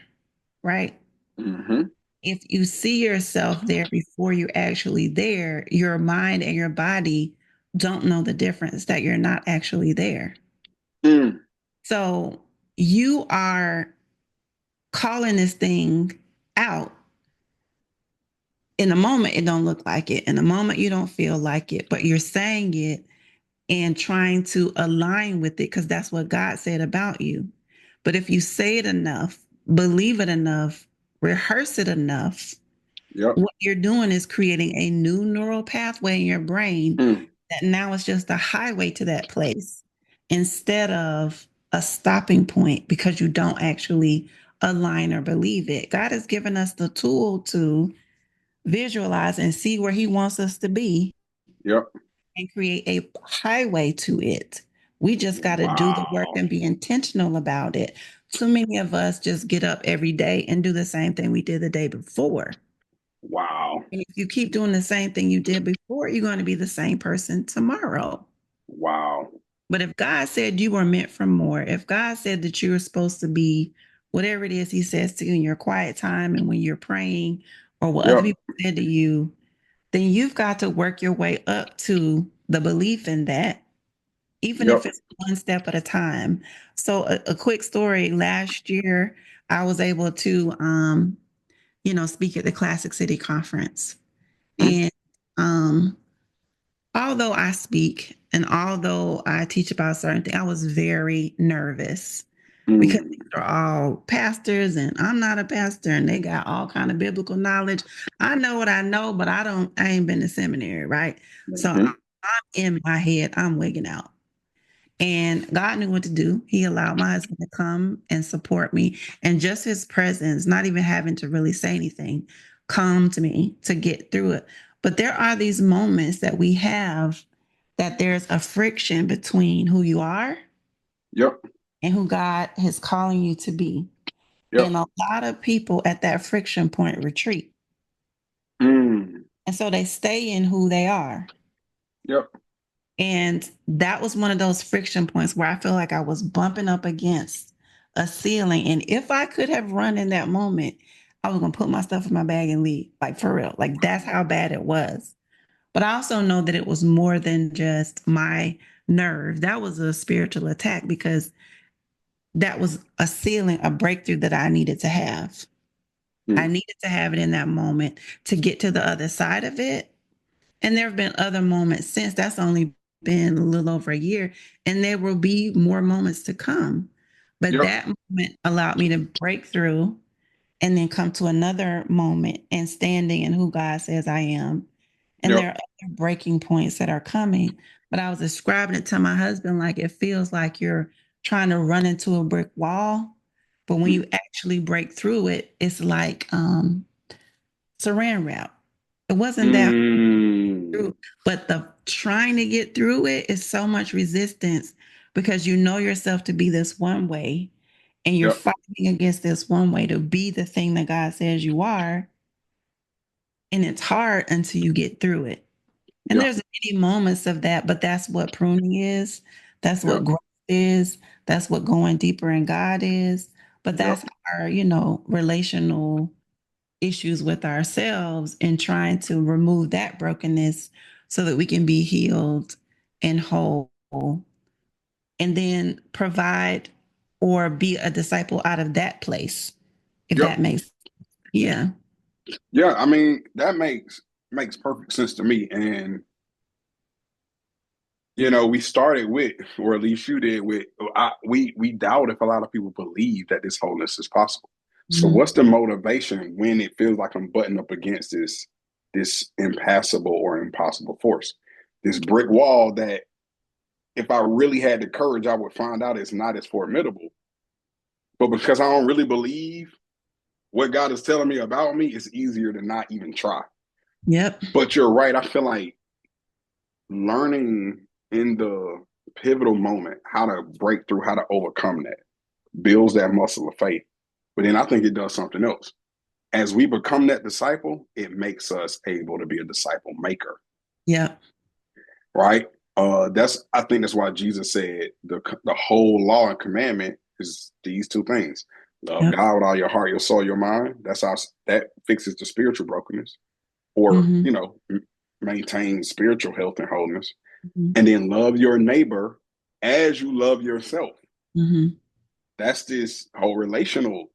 right? Mm-hmm. If you see yourself there before you're actually there, your mind and your body don't know the difference that you're not actually there. Mm. So you are calling this thing out. In a moment, it don't look like it. In a moment, you don't feel like it, but you're saying it and trying to align with it because that's what God said about you. But if you say it enough, believe it enough, rehearse it enough, Yep. what you're doing is creating a new neural pathway in your brain Mm. that now is just a highway to that place instead of a stopping point because you don't actually align or believe it. God has given us the tool to visualize and see where He wants us to be Yep. and create a highway to it. We just got to do the work Wow. and be intentional about it. So many of us just get up every day and do the same thing we did the day before. Wow. And if you keep doing the same thing you did before, you're going to be the same person tomorrow. Wow. But if God said you were meant for more, if God said that you were supposed to be whatever it is He says to you in your quiet time and when you're praying or what other Yep. people said to you, then you've got to work your way up to the belief in that, even if Yep. it's one step at a time. So, a quick story last year, I was able to, speak at the Classic City Conference. Mm. And although I speak and although I teach about certain things, I was very nervous because Mm. these are all pastors and I'm not a pastor and they got all kind of biblical knowledge. I know what I know, but I ain't been to seminary, right? So Mm-hmm. I'm in my head, I'm wigging out. And God knew what to do. He allowed my husband to come and support me. And just his presence, not even having to really say anything, calmed me to get through it. But there are these moments that we have that there's a friction between who you are Yep. and who God is calling you to be. Yep. And a lot of people at that friction point retreat. Mm. And so they stay in who they are. Yep. And that was one of those friction points where I feel like I was bumping up against a ceiling. And if I could have run in that moment, I was going to put my stuff in my bag and leave, like for real. Like that's how bad it was. But I also know that it was more than just my nerve. That was a spiritual attack because that was a ceiling, a breakthrough that I needed to have. I Mm. needed to have it in that moment to get to the other side of it. And there have been other moments since. That's only been a little over a year. And there will be more moments to come. But Yep. that moment allowed me to break through and then come to another moment and standing in who God says I am. And there Yep. are other breaking points that are coming. But I was describing it to my husband like it feels like you're trying to run into a brick wall. But when Mm. you actually break through it, it's like saran wrap. It wasn't that Mm. through, but the trying to get through it is so much resistance because you know yourself to be this one way and you're Yep. fighting against this one way to be the thing that God says you are. And it's hard until you get through it. And Yep. there's many moments of that, but that's what pruning is. That's what Yep. growth is. That's what going deeper in God is. But Yep. that's our, relational issues with ourselves and trying to remove that brokenness so that we can be healed and whole and then provide or be a disciple out of that place, if Yep. that makes. Yeah. Yeah. I mean, that makes perfect sense to me. And we started with, or at least you did with, we doubt if a lot of people believe that this wholeness is possible. So Mm-hmm. what's the motivation when it feels like I'm butting up against this impassable or impossible force, this brick wall that if I really had the courage, I would find out it's not as formidable. But because I don't really believe what God is telling me about me, it's easier to not even try. Yep. But you're right. I feel like learning in the pivotal moment how to break through, how to overcome that builds that muscle of faith. But then I think it does something else. As we become that disciple, it makes us able to be a disciple maker, Yep. right? That's I think that's why Jesus said the whole law and commandment is these two things: love Yep. God with all your heart, your soul, your mind. That's how that fixes the spiritual brokenness, or Mm-hmm. maintain spiritual health and wholeness, Mm-hmm. and then love your neighbor as you love yourself. Mm-hmm. That's this whole relational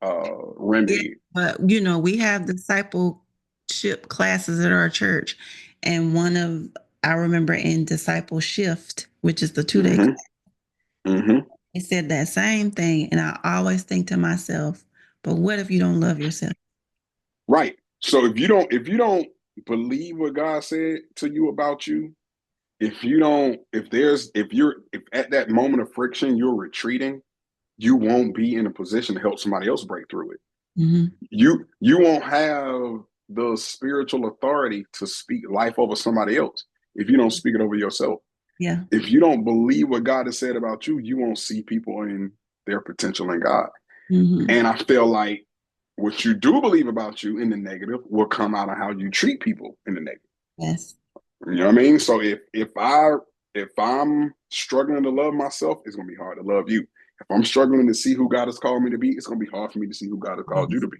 Yeah. remedy. But, we have discipleship classes at our church. And I remember in disciple shift, which is the 2 day Mm-hmm. Mm-hmm. He said that same thing. And I always think to myself, but what if you don't love yourself? Right. So if you don't believe what God said to you about you, if you don't, if at that moment of friction you're retreating, you won't be in a position to help somebody else break through it. Mm-hmm. You won't have the spiritual authority to speak life over somebody else if you don't speak it over yourself. Yeah. If you don't believe what God has said about you, you won't see people in their potential in God. Mm-hmm. And I feel like what you do believe about you in the negative will come out of how you treat people in the negative. Yes. You know what I mean? So if I'm struggling to love myself, it's gonna be hard to love you. If I'm struggling to see who God has called me to be, it's gonna be hard for me to see who God has called you Yes. to be.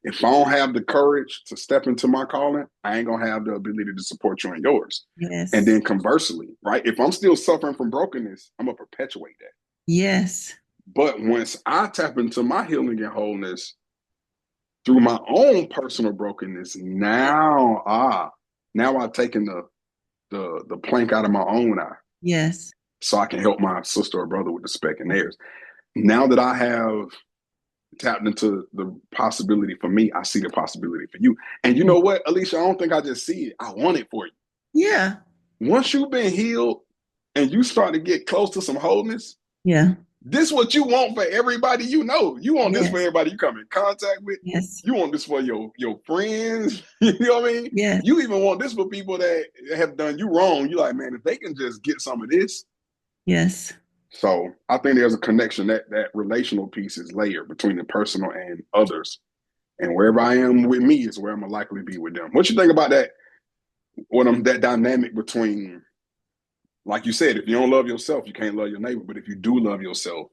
If I don't have the courage to step into my calling, I ain't gonna have the ability to support you in yours. And Yes. then conversely, right? If I'm still suffering from brokenness, I'm gonna perpetuate that. Yes. But once I tap into my healing and wholeness through my own personal brokenness, now I've taken the plank out of my own eye, Yes. so I can help my sister or brother with the speck in theirs. Now that I have tapped into the possibility for me, I see the possibility for you. And you Yeah. know what, Alicia? I don't think I just see it. I want it for you. Yeah. Once you've been healed and you start to get close to some wholeness, Yeah. this is what you want for everybody you know. You want this for Yes. everybody you come in contact with. Yes. You want this for your friends. You know what I mean? Yes. You even want this for people that have done you wrong. You like, man, if they can just get some of this. Yes. So I think there's a connection that relational piece is layered between the personal and others. And wherever I am with me is where I'm gonna likely be with them. What you think about that? What I'm that dynamic between, like you said, if you don't love yourself, you can't love your neighbor. But if you do love yourself,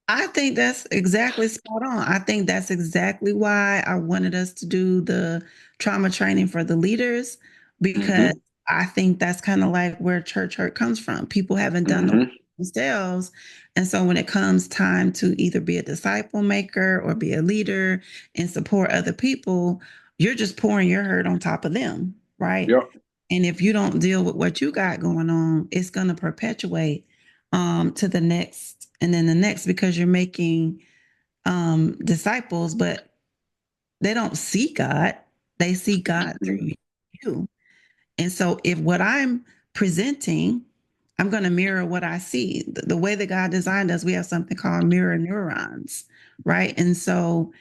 I think that's exactly spot on. I think that's exactly why I wanted us to do the trauma training for the leaders, because mm-hmm, I think that's kind of like where church hurt comes from. People haven't done the work mm-hmm, themselves. And so when it comes time to either be a disciple maker or be a leader and support other people, you're just pouring your hurt on top of them, right? yep, And if you don't deal with what you got going on, it's going to perpetuate to the next and then the next, because you're making disciples, but they don't see God. They see God mm-hmm, through you. And so if what I'm presenting, I'm going to mirror what I see. The way that God designed us, we have something called mirror neurons, right? And so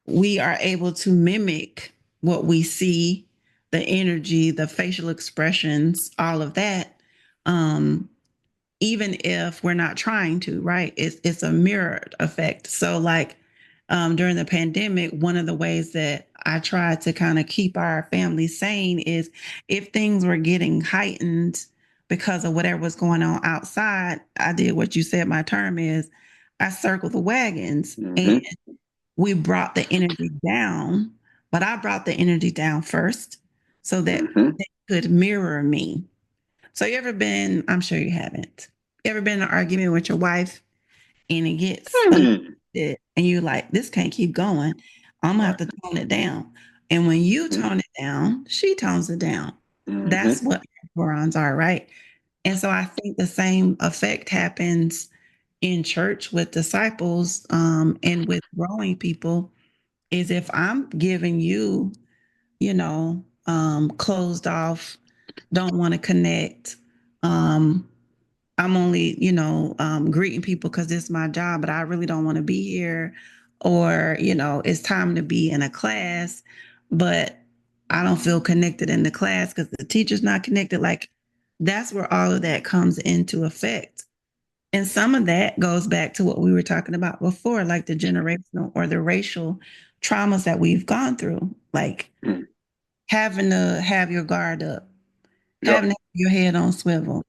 we are able to mimic what we see, the energy, the facial expressions, all of that. Um, Even if we're not trying to, right? It's a mirrored effect. So like during the pandemic, one of the ways that I tried to kind of keep our family sane is if things were getting heightened because of whatever was going on outside, I did what you said my term is, I circled the wagons and mm-hmm, we brought the energy down, but I brought the energy down first so that mm-hmm. they could mirror me. So you ever been, I'm sure you haven't, you ever been in an argument with your wife and it gets Hmm. unheated and you're like, this can't keep going. I'm gonna have Right. to tone it down. And when you Mm-hmm, tone it down, she tones it down. That's mm-hmm, what neurons are, right? And so I think the same effect happens in church with disciples and with growing people is if I'm giving you, closed off, don't want to connect, um, I'm only, greeting people because this is my job, but I really don't want to be here. Or, it's time to be in a class, but I don't feel connected in the class because the teacher's not connected. Like that's where all of that comes into effect. And some of that goes back to what we were talking about before, like the generational or the racial traumas that we've gone through, like mm. having to have your guard up, Yep, having to have your head on swivel,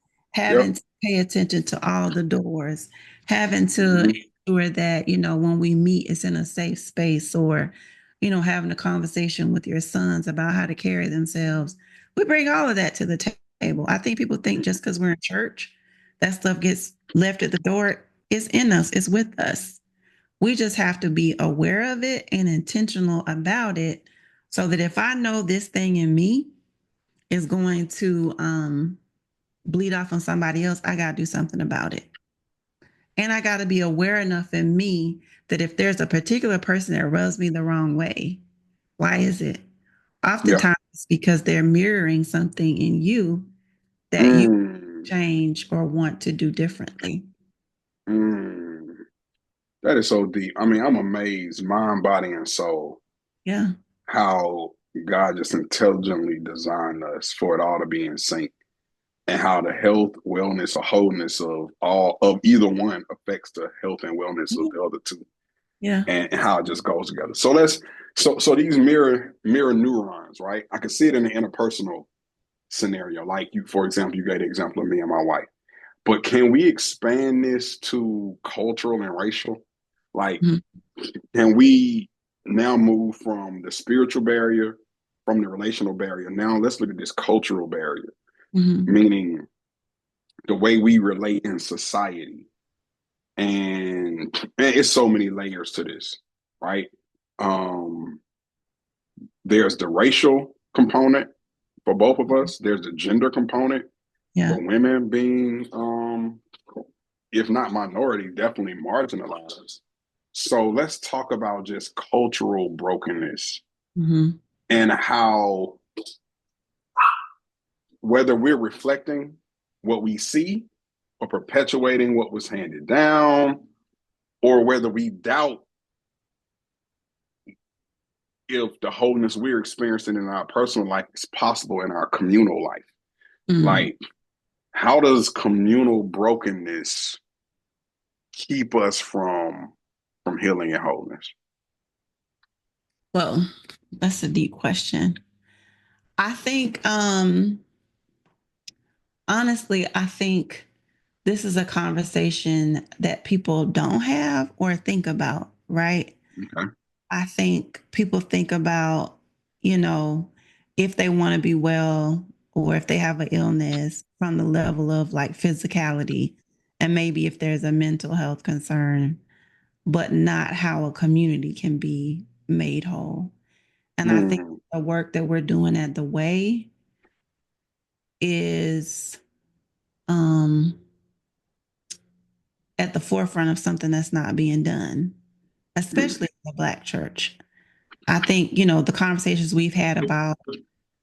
yep, having to pay attention to all the doors, having to mm-hmm, ensure that, when we meet, it's in a safe space, or, having a conversation with your sons about how to carry themselves. We bring all of that to the table. I think people think just because we're in church, that stuff gets left at the door. It's in us, it's with us. We just have to be aware of it and intentional about it so that if I know this thing in me, is going to bleed off on somebody else, I got to do something about it. And I got to be aware enough in me that if there's a particular person that rubs me the wrong way, why is it? yeah. Oftentimes it's because they're mirroring something in you that you Mm, change or want to do differently. mm. That is so deep. I mean, I'm amazed, mind, body, and soul, Yeah. how God just intelligently designed us for it all to be in sync, and how the health, wellness, or wholeness of all of either one affects the health and wellness of the other two, Yeah. and how it just goes together. So these mirror neurons, right? I can see it in the interpersonal scenario, like you, for example, you gave the example of me and my wife. But can we expand this to cultural and racial? Like, Mm-hmm. can we now move from the spiritual barrier, from the relational barrier? Now let's look at this cultural barrier, Mm-hmm. meaning the way we relate in society. And man, it's so many layers to this, right? Um, there's the racial component for both of us. There's the gender component Yeah. for women being, if not minority, definitely marginalized. So let's talk about just cultural brokenness Mm-hmm. and how, whether we're reflecting what we see or perpetuating what was handed down, or whether we doubt if the wholeness we're experiencing in our personal life is possible in our communal life. Mm-hmm. Like, how does communal brokenness keep us from healing and wholeness? Well, that's a deep question. I think, honestly, I think this is a conversation that people don't have or think about, right? Okay. I think people think about, you know, if they want to be well or if they have an illness from the level of like physicality, and maybe if there's a mental health concern, but not how a community can be made whole. And I think Mm, the work that we're doing at the way is um, at the forefront of something that's not being done, mm, especially in the Black church. I think, the conversations we've had about,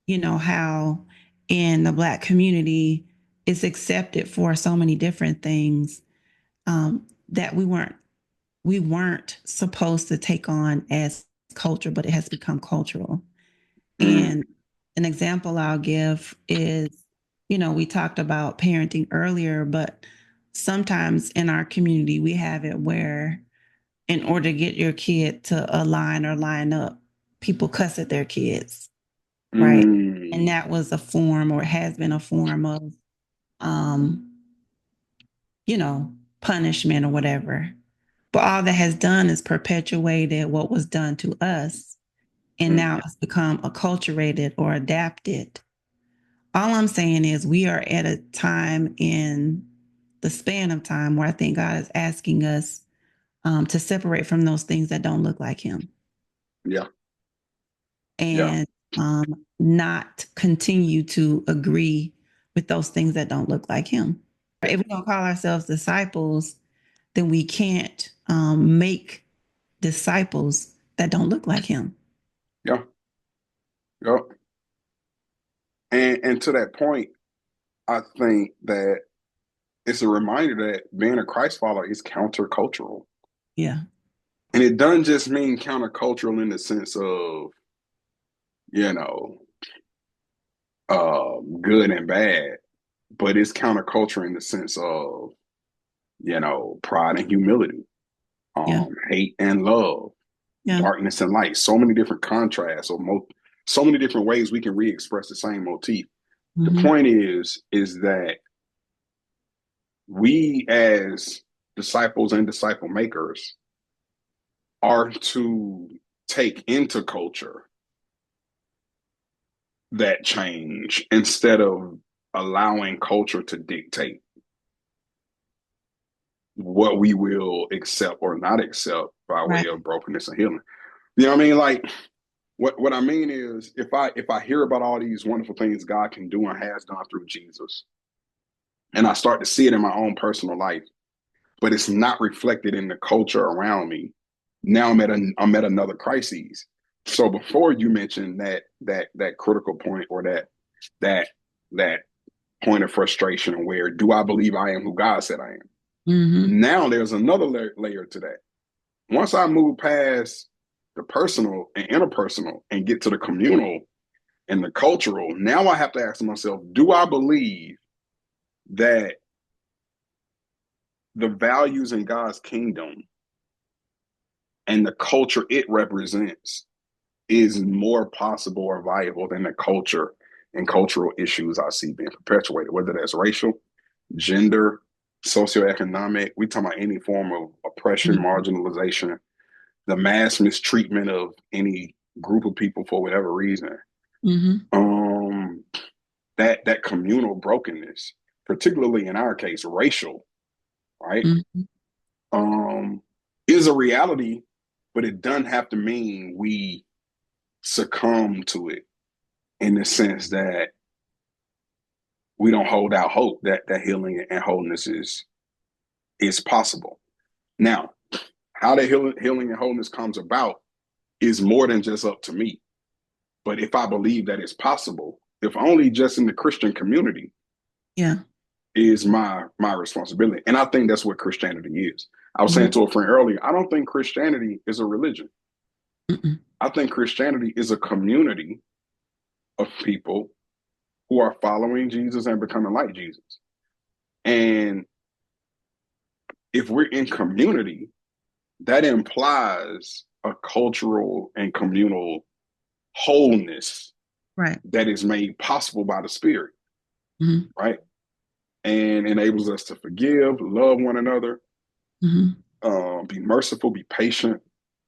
how in the Black community it's accepted for so many different things that we weren't supposed to take on as culture, but it has become cultural. And mm, an example I'll give is, we talked about parenting earlier, but sometimes in our community, we have it where in order to get your kid to align or line up, people cuss at their kids, right? And mm. that was a form or has been a form of, um, punishment or whatever. But all that has done is perpetuated what was done to us. And Mm. now it's become acculturated or adapted. All I'm saying is we are at a time in the span of time where I think God is asking us to separate from those things that don't look like Him Yeah, yeah, and not continue to agree with those things that don't look like Him. If we don't call ourselves disciples, then we can't make disciples that don't look like Him. yeah, yeah. And to that point, I think that it's a reminder that being a Christ follower is countercultural. Yeah, And it doesn't just mean countercultural in the sense of, you know, good and bad, but it's counterculture in the sense of, pride and humility, yeah, hate and love, yeah. darkness and light. So many different contrasts, or so many different ways we can re-express the same motif. The Mm-hmm. point is that we as disciples and disciple makers are to take into culture that change instead of allowing culture to dictate what we will accept or not accept by way Right. of brokenness and healing. You know what I mean? Like what I mean is if I hear about all these wonderful things God can do and has done through Jesus, and I start to see it in my own personal life, but it's not reflected in the culture around me. Now I'm at another crisis. So before you mentioned that critical point or that that point of frustration where do I believe I am who God said I am? Mm-hmm. Now there's another layer to that. Once I move past the personal and interpersonal and get to the communal and the cultural, now I have to ask myself, do I believe that the values in God's kingdom and the culture it represents is more possible or viable than the culture and cultural issues I see being perpetuated, whether that's racial, gender, socioeconomic, we talk about any form of oppression, Mm-hmm. marginalization, the mass mistreatment of any group of people for whatever reason. Mm-hmm. Um, that communal brokenness, particularly in our case, racial, right? Mm-hmm. Um, is a reality, but it doesn't have to mean we succumb to it in the sense that we don't hold out hope that healing and wholeness is possible. Now, how the healing and wholeness comes about is more than just up to me. But if I believe that it's possible, if only just in the Christian community, Yeah. is my responsibility. And I think that's what Christianity is. I was saying Mm-hmm. to a friend earlier, I don't think Christianity is a religion. Mm-mm. I think Christianity is a community of people who are following Jesus and becoming like Jesus. And if we're in community, that implies a cultural and communal wholeness Right. that is made possible by the Spirit, Hmm. right? And enables us to forgive, love one another, Hmm. be merciful, be patient,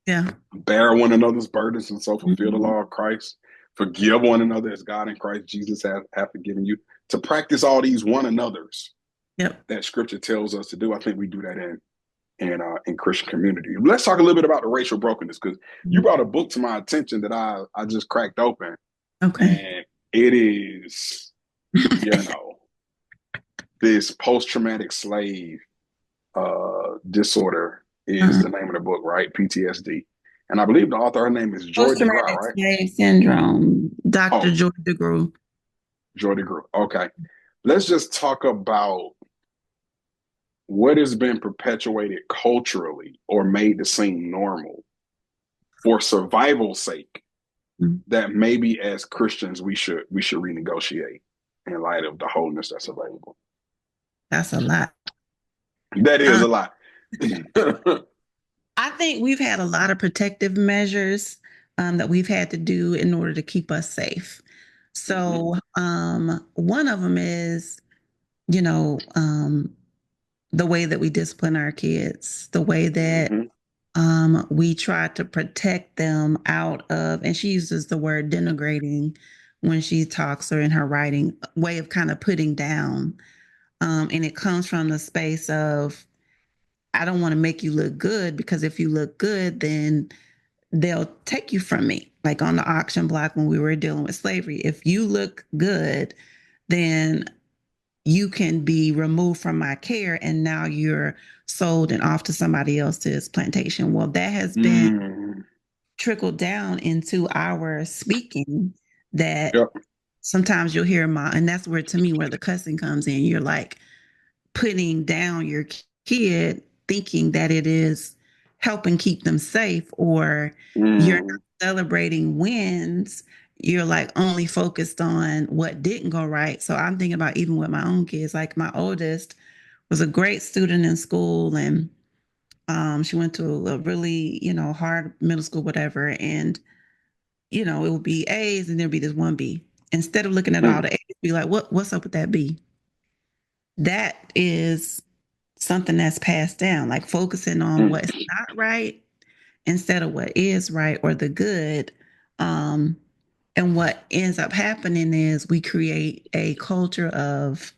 Yeah. bear one another's burdens, and so fulfill the Hmm. law of Christ. Forgive one another as God in Christ Jesus have forgiven you. To practice all these one another's Yep. that Scripture tells us to do. I think we do that in Christian community. Let's talk a little bit about the racial brokenness because you Mhm. brought a book to my attention that I just cracked open, Okay. and it is, you know, this post traumatic slave disorder is uh, the name of the book, right? PTSD. And I believe the author, her name is Joy DeGraw, Post-traumatic right? slave syndrome, Dr. Oh, Joy DeGruy. Joy DeGraw. Okay. Let's just talk about what has been perpetuated culturally or made to seem normal for survival's sake that maybe as Christians we should renegotiate in light of the wholeness that's available. That's a lot. That is Uh, a lot. I think we've had a lot of protective measures that we've had to do in order to keep us safe. Hmm. So, one of them is, you know, the way that we discipline our kids, the way that Hmm. we try to protect them out of, and she uses the word denigrating when she talks or in her writing, way of kind of putting down. And it comes from the space of, I don't want to make you look good because if you look good, then they'll take you from me. Like on the auction block when we were dealing with slavery, if you look good, then you can be removed from my care and now you're sold and off to somebody else's plantation. Well, that has been Mm. trickled down into our speaking that Yep. sometimes you'll hear my, and that's where to me where the cussing comes in. You're like putting down your kid thinking that it is helping keep them safe, or you're not Mm. celebrating wins. You're like only focused on what didn't go right. So I'm thinking about even with my own kids, like my oldest was a great student in school, and she went to a really, hard middle school, whatever. And, it would be A's and there'd be this one B. Instead of looking at all Mm. the A's, be like, what's up with that B? That is something that's passed down, like focusing on Mm. what's not right instead of what is right or the good. Um, and what ends up happening is we create a culture of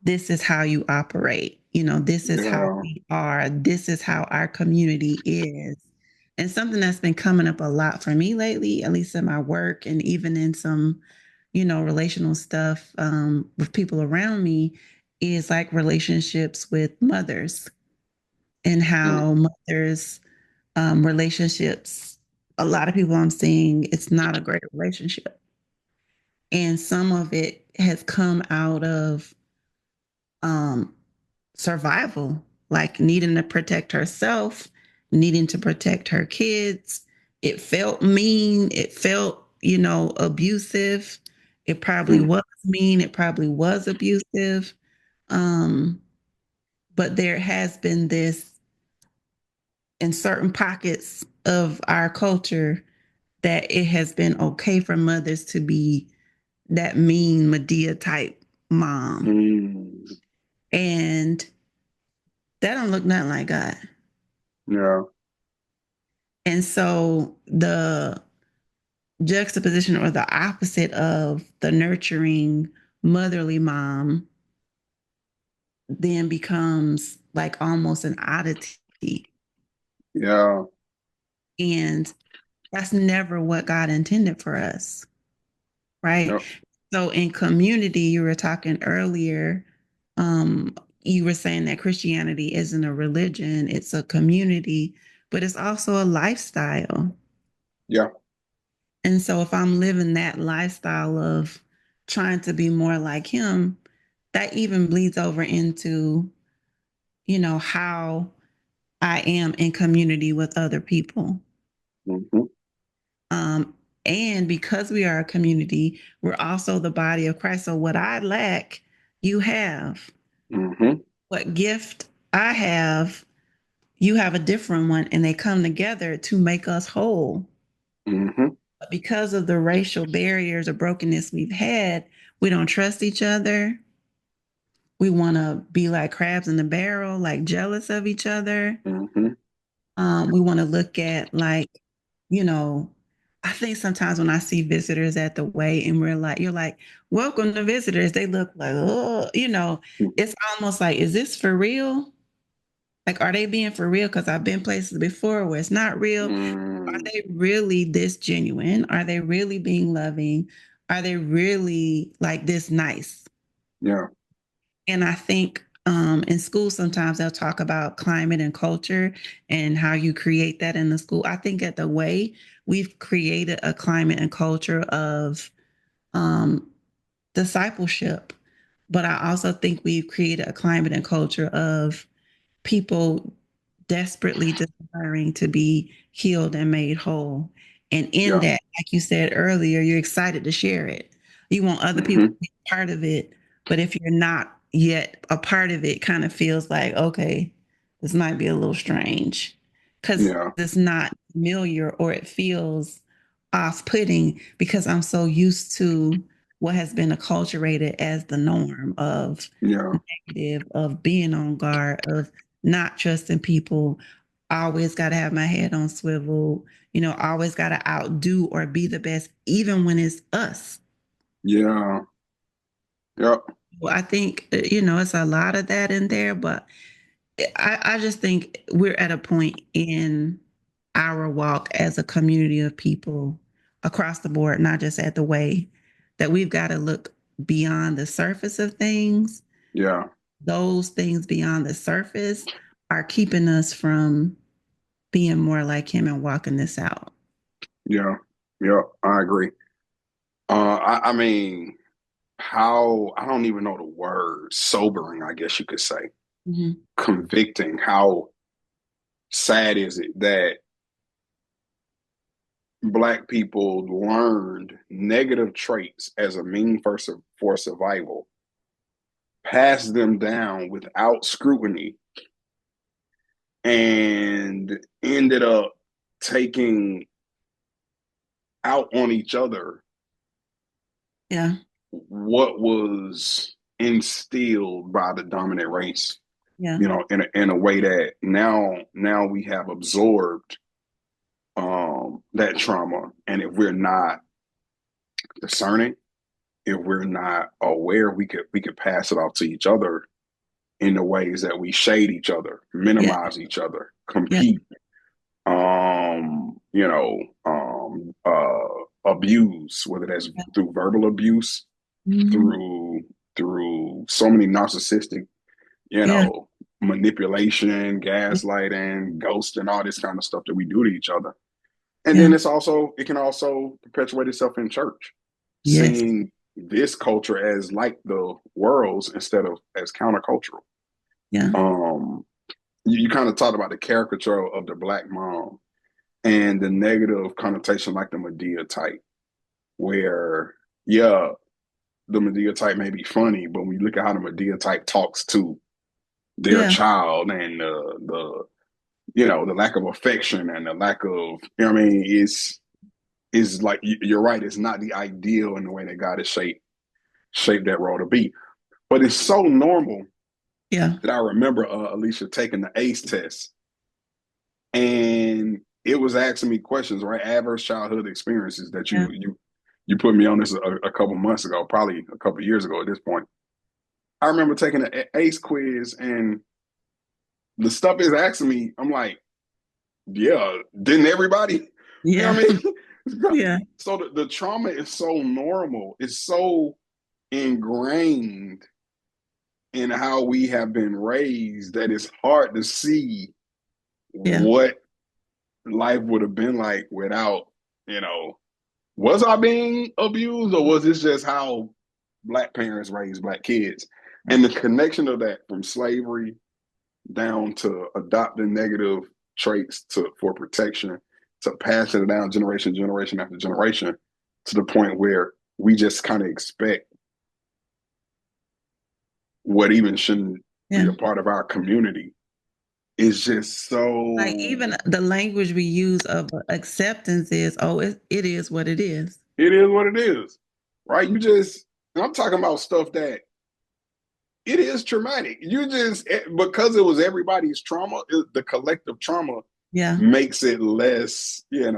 this is how you operate. This is how Yeah. we are. This is how our community is. And something that's been coming up a lot for me lately, at least in my work and even in some, relational stuff with people around me, is like relationships with mothers and Mm. how mothers' relationships, a lot of people I'm seeing, it's not a great relationship. And some of it has come out of um, survival, like needing to protect herself, needing to protect her kids. It felt mean. It felt, abusive. It probably Mm. was mean. It probably was abusive. Um, but there has been this in certain pockets of our culture that it has been okay for mothers to be that mean Medea type mom. Mm. And that don't look nothing like God. Yeah. And so the juxtaposition or the opposite of the nurturing motherly mom then becomes like almost an oddity. Yeah. And that's never what God intended for us, right? Yep. So in community, you were talking earlier, um, you were saying that Christianity isn't a religion, it's a community, but it's also a lifestyle. Yeah. And so if I'm living that lifestyle of trying to be more like him, that even bleeds over into, how I am in community with other people. Hmm. Um, and because we are a community, we're also the body of Christ. So what I lack, you have. Hmm. What gift I have, you have a different one, and they come together to make us whole. Mm-hmm. But because of the racial barriers or brokenness we've had, we don't trust each other. We want to be like crabs in the barrel, like jealous of each other. Mm-hmm. We want to look at like, you know, I think sometimes when I see visitors at the way and we're like, you're like, welcome to visitors, they look like, oh, it's almost like, is this for real? Like, are they being for real? Because I've been places before where it's not real. Are Mm, they really this genuine? Are they really being loving? Are they really like this nice? yeah. And I think in school, sometimes they'll talk about climate and culture and how you create that in the school. I think at the way we've created a climate and culture of um, discipleship, but I also think we've created a climate and culture of people desperately desiring to be healed and made whole. And in Yeah. that, like you said earlier, you're excited to share it. You want other people to Mm-hmm. be part of it. But if you're not yet a part of it, kind of feels like, okay, this might be a little strange because Yeah. it's not familiar or it feels off putting because I'm so used to what has been acculturated as the norm of Yeah. negative, of being on guard, of not trusting people. Always got to have my head on swivel, always got to outdo or be the best, even when it's us. Yeah. Yep. Well, I think, it's a lot of that in there, but I just think we're at a point in our walk as a community of people across the board, not just at the way, that we've got to look beyond the surface of things. Yeah. Those things beyond the surface are keeping us from being more like him and walking this out. Yeah. Yeah. I agree. I mean, how I don't even know the word. Sobering, I guess you could say. Mm-hmm. Convicting. How sad is it that Black people learned negative traits as a mean for survival, passed them down without scrutiny, and ended up taking out on each other Yeah, what was instilled by the dominant race, yeah, in a way that now we have absorbed that trauma. And if we're not discerning, if we're not aware, we could pass it off to each other in the ways that we shade each other, yeah, minimize each other, yeah, compete, abuse, whether that's yeah, through verbal abuse, mm-hmm. through so many narcissistic, Yeah, manipulation, gaslighting, ghosting, all this kind of stuff that we do to each other. And then yeah, it can also perpetuate itself in church, yes, seeing this culture as like the world's instead of as countercultural. yeah, Um, you kind of talked about the caricature of the Black mom and the negative connotation, like the Medea type, where, yeah, the Medea type may be funny, but when you look at how the Medea type talks to their yeah, child, and the lack of affection and the lack of, what I mean, is like, you're right, it's not the ideal in the way that God has shaped that role to be. But it's so normal yeah, that I remember, Alicia, taking the ACE test, and it was asking me questions, right? Adverse childhood experiences that yeah, you put me on this a couple months ago, probably a couple years ago at this point. I remember taking an ACE quiz, and the stuff is asking me, I'm like, yeah, didn't everybody? You know yeah, what I mean? yeah, So the trauma is so normal. It's so ingrained in how we have been raised that it's hard to see yeah, what life would have been like without, you know, was I being abused, or was this just how Black parents raise Black kids? And the connection of that from slavery down to adopting negative traits for protection, to passing it down generation after generation, to the point where we just kind of expect what even shouldn't be yeah, a part of our community is just Like so, even the language we use of acceptance is, oh, it is what it is. it is what it is, right? And I'm talking about stuff that it is traumatic. Because it was everybody's trauma, the collective trauma Yeah. makes it less, Yeah.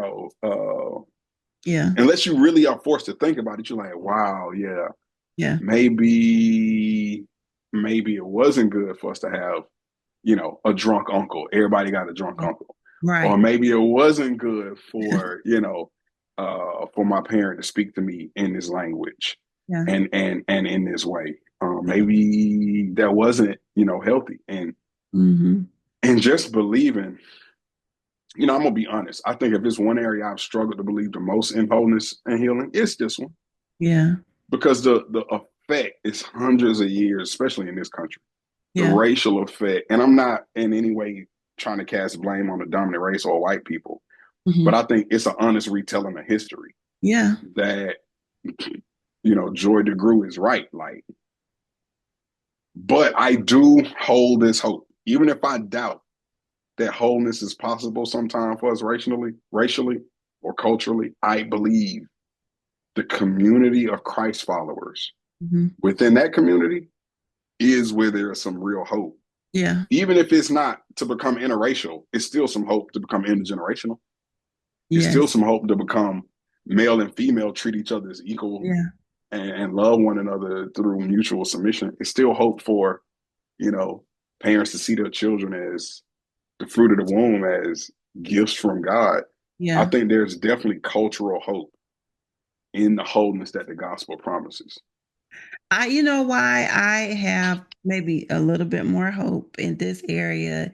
unless you really are forced to think about it, you're like, wow, yeah, Yeah. maybe, maybe it wasn't good for us to have, a drunk uncle. Everybody got a drunk Yeah. uncle. Or Right. maybe it wasn't good for my parent to speak to me in this language Yeah. and in this way. Yeah. Maybe that wasn't, healthy. Mm-hmm. And just believing, I'm gonna be honest. I think if it's one area I've struggled to believe the most in wholeness and healing, it's this one. Yeah. Because the effect is hundreds of years, especially in this country. The Yeah. racial effect, and I'm not in any way trying to cast blame on the dominant race or white people, but Mm-hmm. I think it's an honest retelling of history Yeah. that Joy DeGruy is right. Like, but I do hold this hope, even if I doubt that wholeness is possible sometime for us racially or culturally. I believe the community of Christ followers Mm-hmm. within that community is where there is some real hope. Yeah. Even if it's not to become interracial, it's still some hope to become intergenerational. It's still Yes. some hope to become male and female, treat each other as equal Yeah. and love one another through mutual submission. It's still hope for, you know, parents to see their children as the fruit of the womb, as gifts from God. I Yeah. think there's definitely cultural hope in the wholeness that the gospel promises. You know why I have maybe a little bit more hope in this area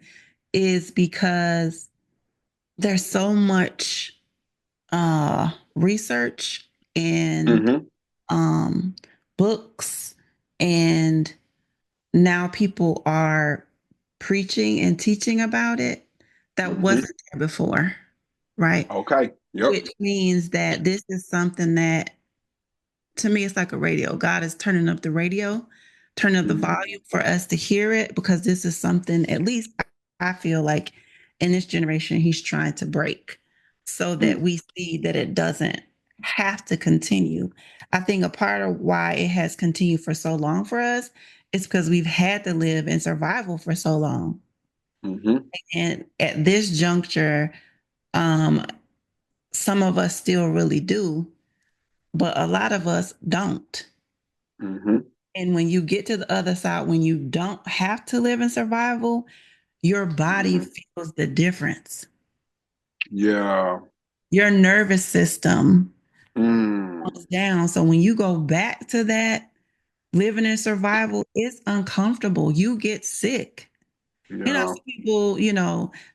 is because there's so much research and Mm-hmm. um books, and now people are preaching and teaching about it that Mm-hmm. wasn't there before, right? Okay. Yep. Which means that this is something that, to me, it's like a radio. God is turning up the radio, turning up the Mm-hmm. volume for us to hear it, because this is something, at least I feel like in this generation, he's trying to break so that we see that it doesn't have to continue. I think a part of why it has continued for so long for us is because we've had to live in survival for so long. Mm-hmm. And at this juncture, um, some of us still really do, but a lot of us don't. Mm-hmm. And when you get to the other side, when you don't have to live in survival, your body Mm-hmm. feels the difference. Yeah. Your nervous system Mm. goes down. So when you go back to that, living in survival, it's uncomfortable. You get sick. Yeah. Some people,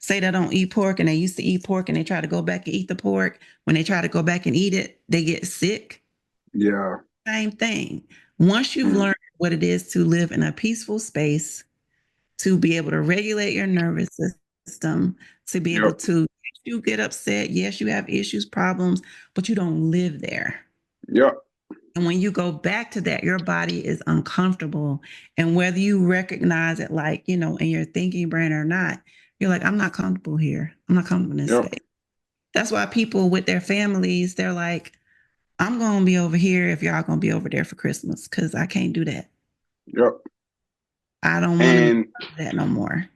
say they don't eat pork and they used to eat pork and they try to go back and eat the pork. When they try to go back and eat it, they get sick. Yeah. Same thing. Once you've Mm. learned what it is to live in a peaceful space, to be able to regulate your nervous system, to be able Yep. to, yes, you get upset, yes, you have issues, problems, but you don't live there. Yep. And when you go back to that, your body is uncomfortable. And whether you recognize it, like, in your thinking brain or not, you're like, I'm not comfortable here. I'm not comfortable in this Yep. space. That's why people with their families, they're like, I'm going to be over here if y'all going to be over there for Christmas, because I can't do that. Yep. I don't want to be And part of that no more.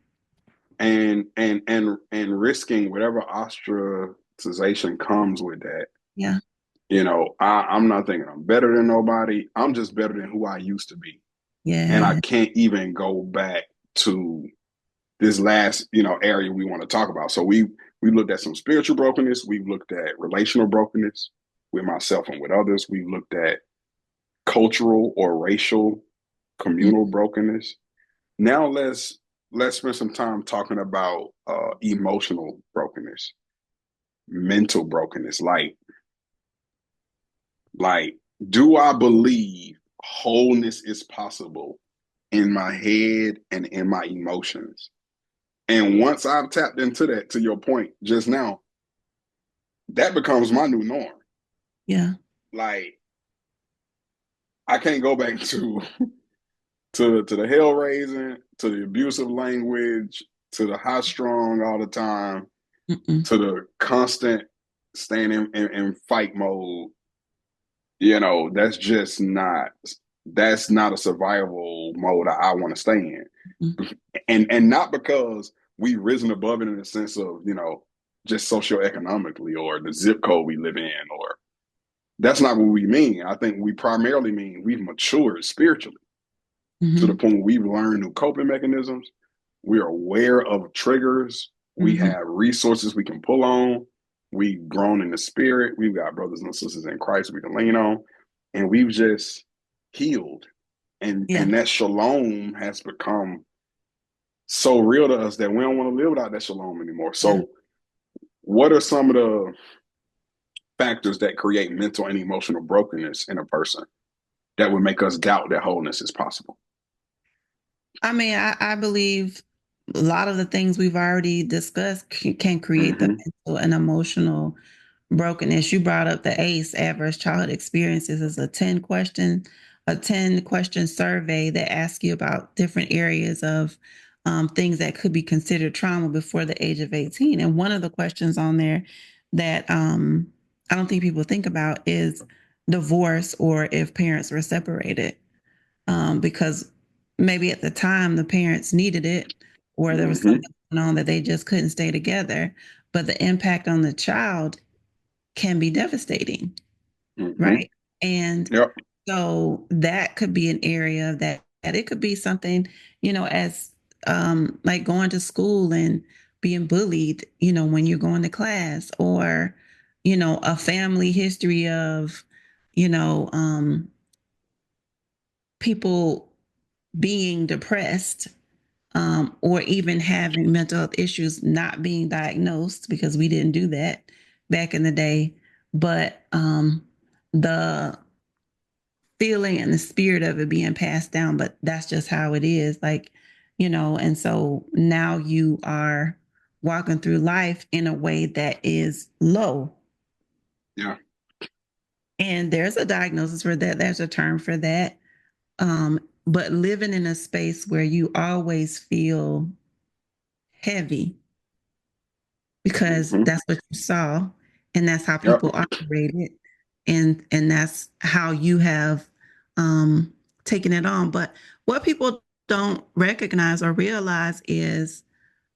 and risking whatever ostracization comes with that. Yeah. I'm not thinking I'm better than nobody. I'm just better than who I used to be. And I Yeah. can't even go back to this last, area we want to talk about. So we looked at some spiritual brokenness. We've looked at relational brokenness with myself and with others. We've looked at cultural or racial communal brokenness. Now let's spend some time talking about emotional brokenness, mental brokenness. Like, do I believe wholeness is possible in my head and in my emotions? And once I've tapped into that, to your point just now, that becomes my new norm. Yeah. Like, I can't go back to the hell raising, to the abusive language, to the high strong all the time, Mm-mm. to the constant staying in fight mode, you know, that's not a survival mode I want to stay in. Mm-mm. And not because we've risen above it in the sense of, you know, just socioeconomically or the zip code we live in, or that's not what we mean. I think we primarily mean we've matured spiritually to the Mm-hmm. point where we've learned new coping mechanisms. We're aware of triggers. We Mm-hmm. have resources we can pull on. We've grown in the spirit. We've got brothers and sisters in Christ we can lean on. And we've just healed. Yeah. And that shalom has become so real to us that we don't want to live without that shalom anymore. Yeah. So, what are some of the factors that create mental and emotional brokenness in a person that would make us doubt that wholeness is possible? I mean, I believe a lot of the things we've already discussed can create the Mm-hmm. mental and emotional brokenness. You brought up the ACE, Adverse Childhood Experiences, is a 10 question survey that asks you about different areas of things that could be considered trauma before the age of 18. And one of the questions on there that I don't think people think about is divorce or if parents were separated, because maybe at the time the parents needed it or there was Mm-hmm. something going on that they just couldn't stay together. But the impact on the child can be devastating, Mm-hmm. right? And Yep. so that could be an area that it could be something, as like going to school and being bullied, when you're going to class, or, a family history of, you know, um, people being depressed, or even having mental health issues not being diagnosed because we didn't do that back in the day. But the feeling and the spirit of it being passed down, but that's just how it is. Like, and so now you are walking through life in a way that is low. Yeah. And there's a diagnosis for that, there's a term for that. But living in a space where you always feel heavy because Mm-hmm. that's what you saw and that's how Yep. people operated, and that's how you have um taken it on. But what people don't recognize or realize is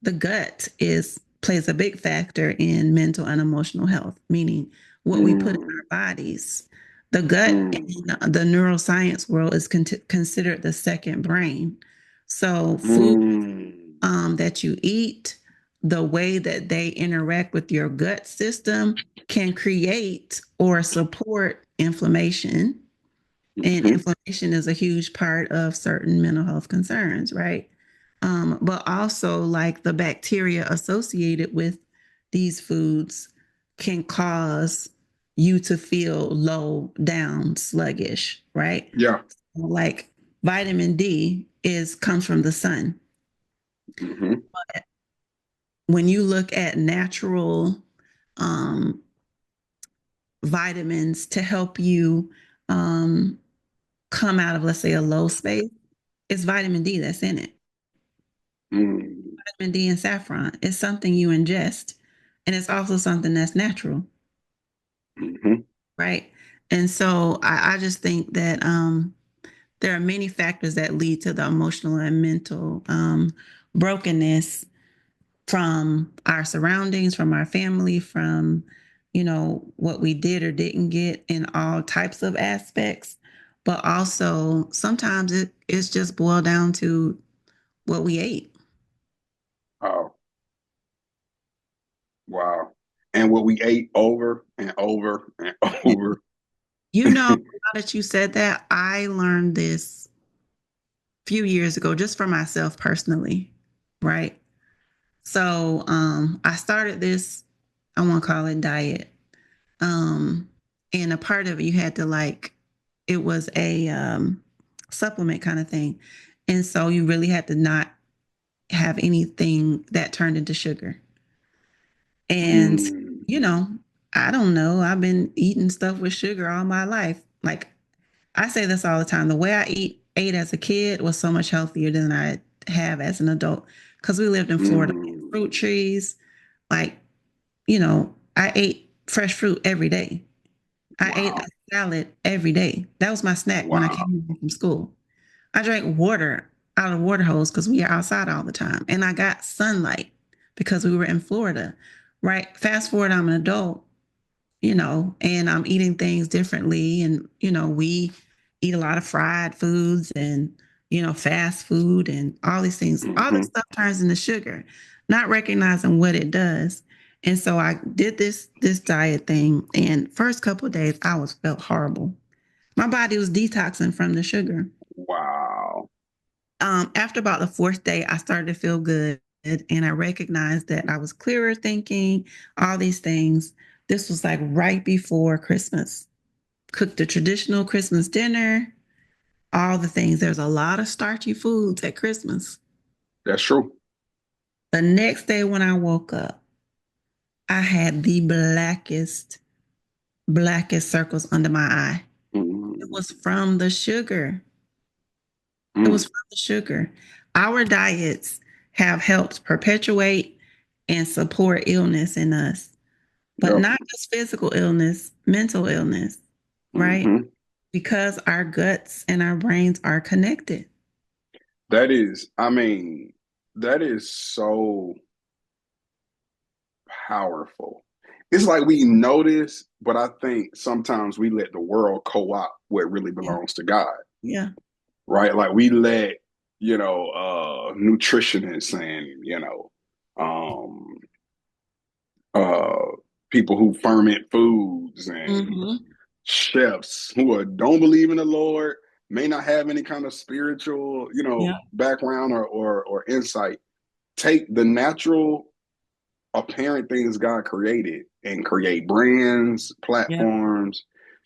the gut is plays a big factor in mental and emotional health, meaning what we put in Mm. our bodies. The gut Mm. in the neuroscience world is considered the second brain. So food Mm. that you eat, the way that they interact with your gut system can create or support inflammation. And Mm-hmm. inflammation is a huge part of certain mental health concerns, right? But also, like the bacteria associated with these foods can cause you to feel low down, sluggish, right? Yeah. Like vitamin D is comes from the sun. Mm-hmm. When you look at natural um, vitamins to help you um, come out of, let's say, a low space, it's vitamin D that's in it. Mm. Vitamin D and saffron is something you ingest, and it's also something that's natural, Mm-hmm. right? And so I just think that there are many factors that lead to the emotional and mental brokenness, from our surroundings, from our family, from, what we did or didn't get in all types of aspects. But also sometimes it's just boiled down to what we ate. Oh, wow. And what we ate over and over and over. Now that you said that, I learned this a few years ago just for myself personally, right? So I started this, I won't call it diet. Um, and a part of it, you had to like, it was a supplement kind of thing. And so you really had to not have anything that turned into sugar. And, Mm. you know, I don't know. I've been eating stuff with sugar all my life. Like I say this all the time. The way I ate as a kid was so much healthier than I have as an adult because we lived in Florida. Fruit Mm, trees, like, I ate fresh fruit every day. I ate a wow. salad every day. That was my snack when I Wow. came home from school. I drank water out of water hose because we are outside all the time. And I got sunlight because we were in Florida. Right. Fast forward, I'm an adult, and I'm eating things differently. And, we eat a lot of fried foods and, fast food and all these things. All this Hmm. stuff turns into sugar, not recognizing what it does. And so I did this diet thing. And first couple of days, I was felt horrible. My body was detoxing from the sugar. Wow. After about the fourth day, I started to feel good. And I recognized that I was clearer thinking, all these things. This was like right before Christmas. Cooked the traditional Christmas dinner, all the things. There's a lot of starchy foods at Christmas. That's true. The next day when I woke up, I had the blackest circles under my eye. It Mm, was from the sugar. It was mm, from the sugar. Our diets have helped perpetuate and support illness in us, but yep. not just physical illness, mental illness, right? Hmm. Because our guts and our brains are connected. That is, I mean, that is so powerful. It's like we know this, but I think sometimes we let the world co-opt what really Yeah. belongs to God, Yeah. right? Like we let, nutritionists and, um, uh, people who ferment foods and Hmm. chefs who don't believe in the Lord, may not have any kind of spiritual, Yeah. background or insight, take the natural apparent things God created and create brands, Yeah. platforms.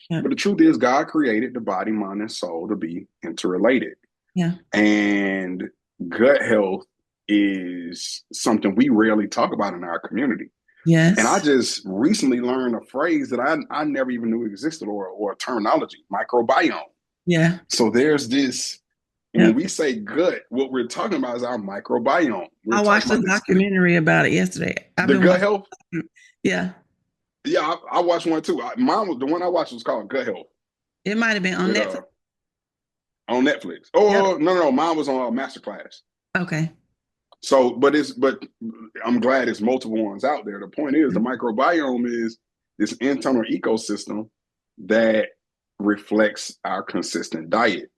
Yeah. But the truth is, God created the body, mind, and soul to be interrelated. Yeah. And gut health is something we rarely talk about in our community. And I Yes. just recently learned a phrase that I never even knew existed, or a terminology, microbiome. Yeah. So there's this, when Yep. we say gut, what we're talking about is our microbiome. We're I talking watched a about documentary about it yesterday. I've the been gut watching. health. Yeah. Yeah, I watched one too. Mine was the one I watched was called Gut Health It might have been on with Netflix. on Netflix. Yep. Oh no, mine was on Masterclass. Okay. So, but I'm glad there's multiple ones out there. The point is, the microbiome is this internal ecosystem that reflects our consistent diet,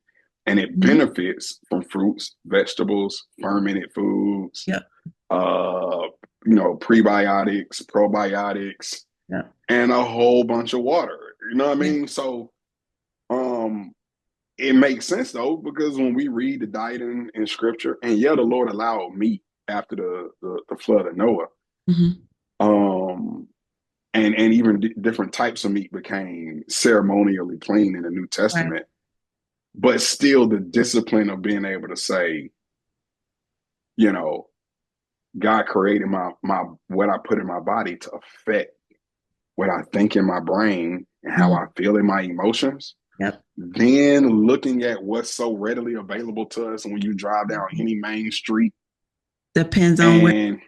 and it Mhm. benefits from fruits, vegetables, fermented foods, Yep. uh, prebiotics, probiotics, Yep. and a whole bunch of water. You know what I Yeah. mean? So, um, it makes sense though, because when we read the diet in scripture, and yeah, the Lord allowed meat after the flood of Noah, Hmm. um, and even different types of meat became ceremonially clean in the New Right. Testament. But still, the discipline of being able to say, you know, God created my what I put in my body to affect what I think in my brain and how Hmm. I feel in my emotions. Yep. Then looking at what's so readily available to us when you drive down any main street, Depends on where. and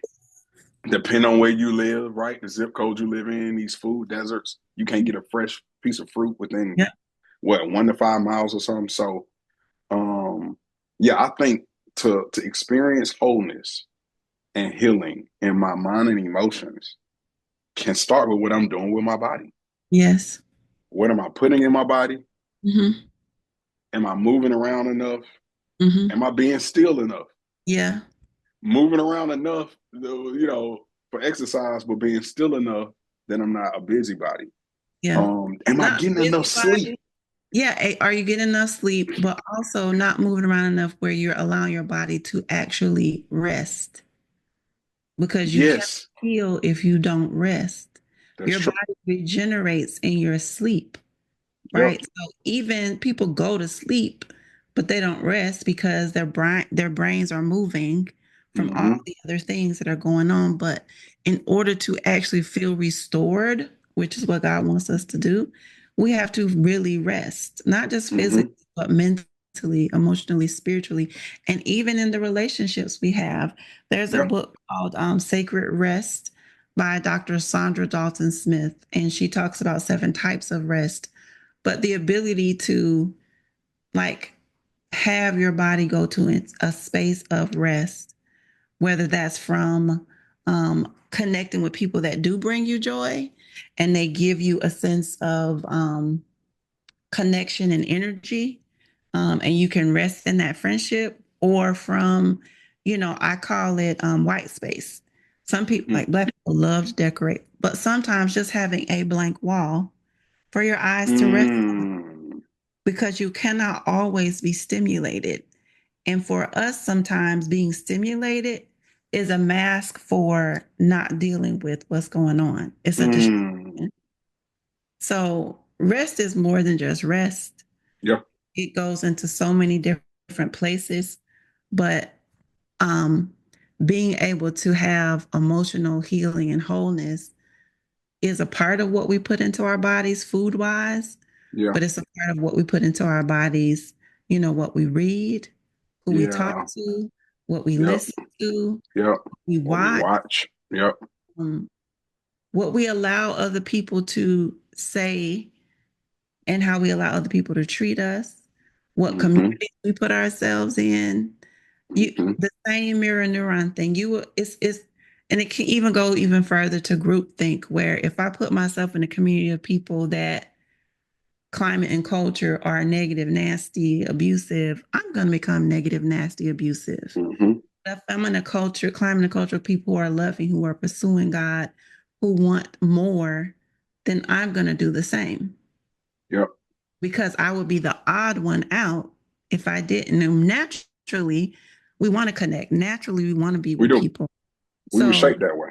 depend on where you live, right? The zip code you live in, these food deserts, you can't get a fresh piece of fruit within Yep. what, 1 to 5 miles or something. So um yeah, I think to experience wholeness and healing in my mind and emotions can start with what I'm doing with my body. Yes. What am I putting in my body? Hmm. Am I moving around enough? Hmm. Am I being still enough? Yeah. Moving around enough, for exercise, but being still enough that I'm not a busybody. Yeah. Am I Not getting enough sleep? busybody. Yeah. Are you getting enough sleep, but also not moving around enough where you're allowing your body to actually rest? Because you can't Yes, heal if you don't rest. that's Your true. body regenerates in your sleep. Yep. Right. So even people go to sleep, but they don't rest because their brains are moving from all Hmm. the other things that are going on. But in order to actually feel restored, which is what God wants us to do, we have to really rest, not just physically, Hmm. but mentally mentally, emotionally, spiritually, and even in the relationships we have. There's a Yeah. book called Sacred Rest by Dr. Sandra Dalton Smith, and she talks about 7 types of rest. But the ability to like have your body go to a space of rest, whether that's from connecting with people that do bring you joy and they give you a sense of connection and energy, and you can rest in that friendship, or from, I call it white space. Some people, Mm. like Black people, love to decorate, but sometimes just having a blank wall for your eyes to rest, Mm. because you cannot always be stimulated. And for us, sometimes being stimulated is a mask for not dealing with what's going on. It's a Mm. distraction. So rest is more than just rest. Yeah. It goes into so many different places, but um, being able to have emotional healing and wholeness is a part of what we put into our bodies food wise, Yeah. but it's a part of what we put into our bodies, what we read, who we talk Yeah. to, what we Yep. listen to, Yep. we What we watch, watch. Yep. um, what we allow other people to say, and how we allow other people to treat us, what Mm-hmm. communities we put ourselves in. You Mm-hmm. The same mirror neuron thing. It's and it can even go even further to group think, where if I put myself in a community of people that climate and culture are negative, nasty, abusive, I'm going to become negative, nasty, abusive. Mm-hmm. If I'm in a culture, climate and culture of people who are loving, who are pursuing God, who want more, then I'm going to do the same, Yep. because I would be the odd one out if I didn't. And naturally, we want to connect. Naturally, we want to be We with do. people. We were So shaped that way.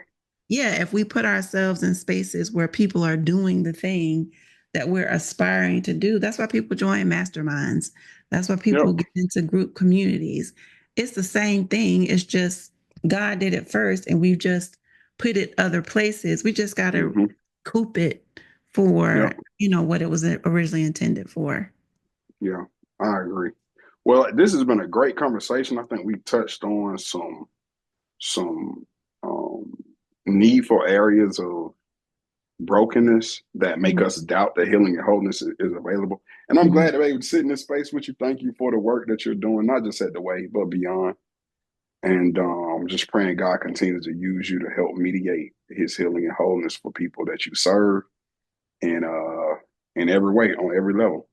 yeah, if we put ourselves in spaces where people are doing the thing that we're aspiring to do, that's why people join masterminds. That's why Yep. people get into group communities. It's the same thing. It's just God did it first, and we've just put it other places. We just got to Mm-hmm. coop it for, Yep. what it was originally intended for. Yeah. I agree. Well, this has been a great conversation. I think we touched on some um, needful areas of brokenness that make Mhm. us doubt that healing and wholeness is available. And I'm glad to be able to sit in this space with you. Thank you for the work that you're doing, not just at the way, but beyond. And just praying God continues to use you to help mediate his healing and wholeness for people that you serve in every way, on every level.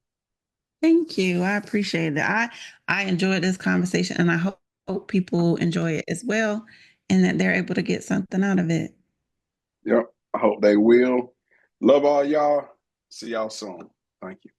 Thank you. I appreciate it. I enjoyed this conversation, and I hope people enjoy it as well, and that they're able to get something out of it. Yep. I hope they will. Love all y'all. See y'all soon. Thank you.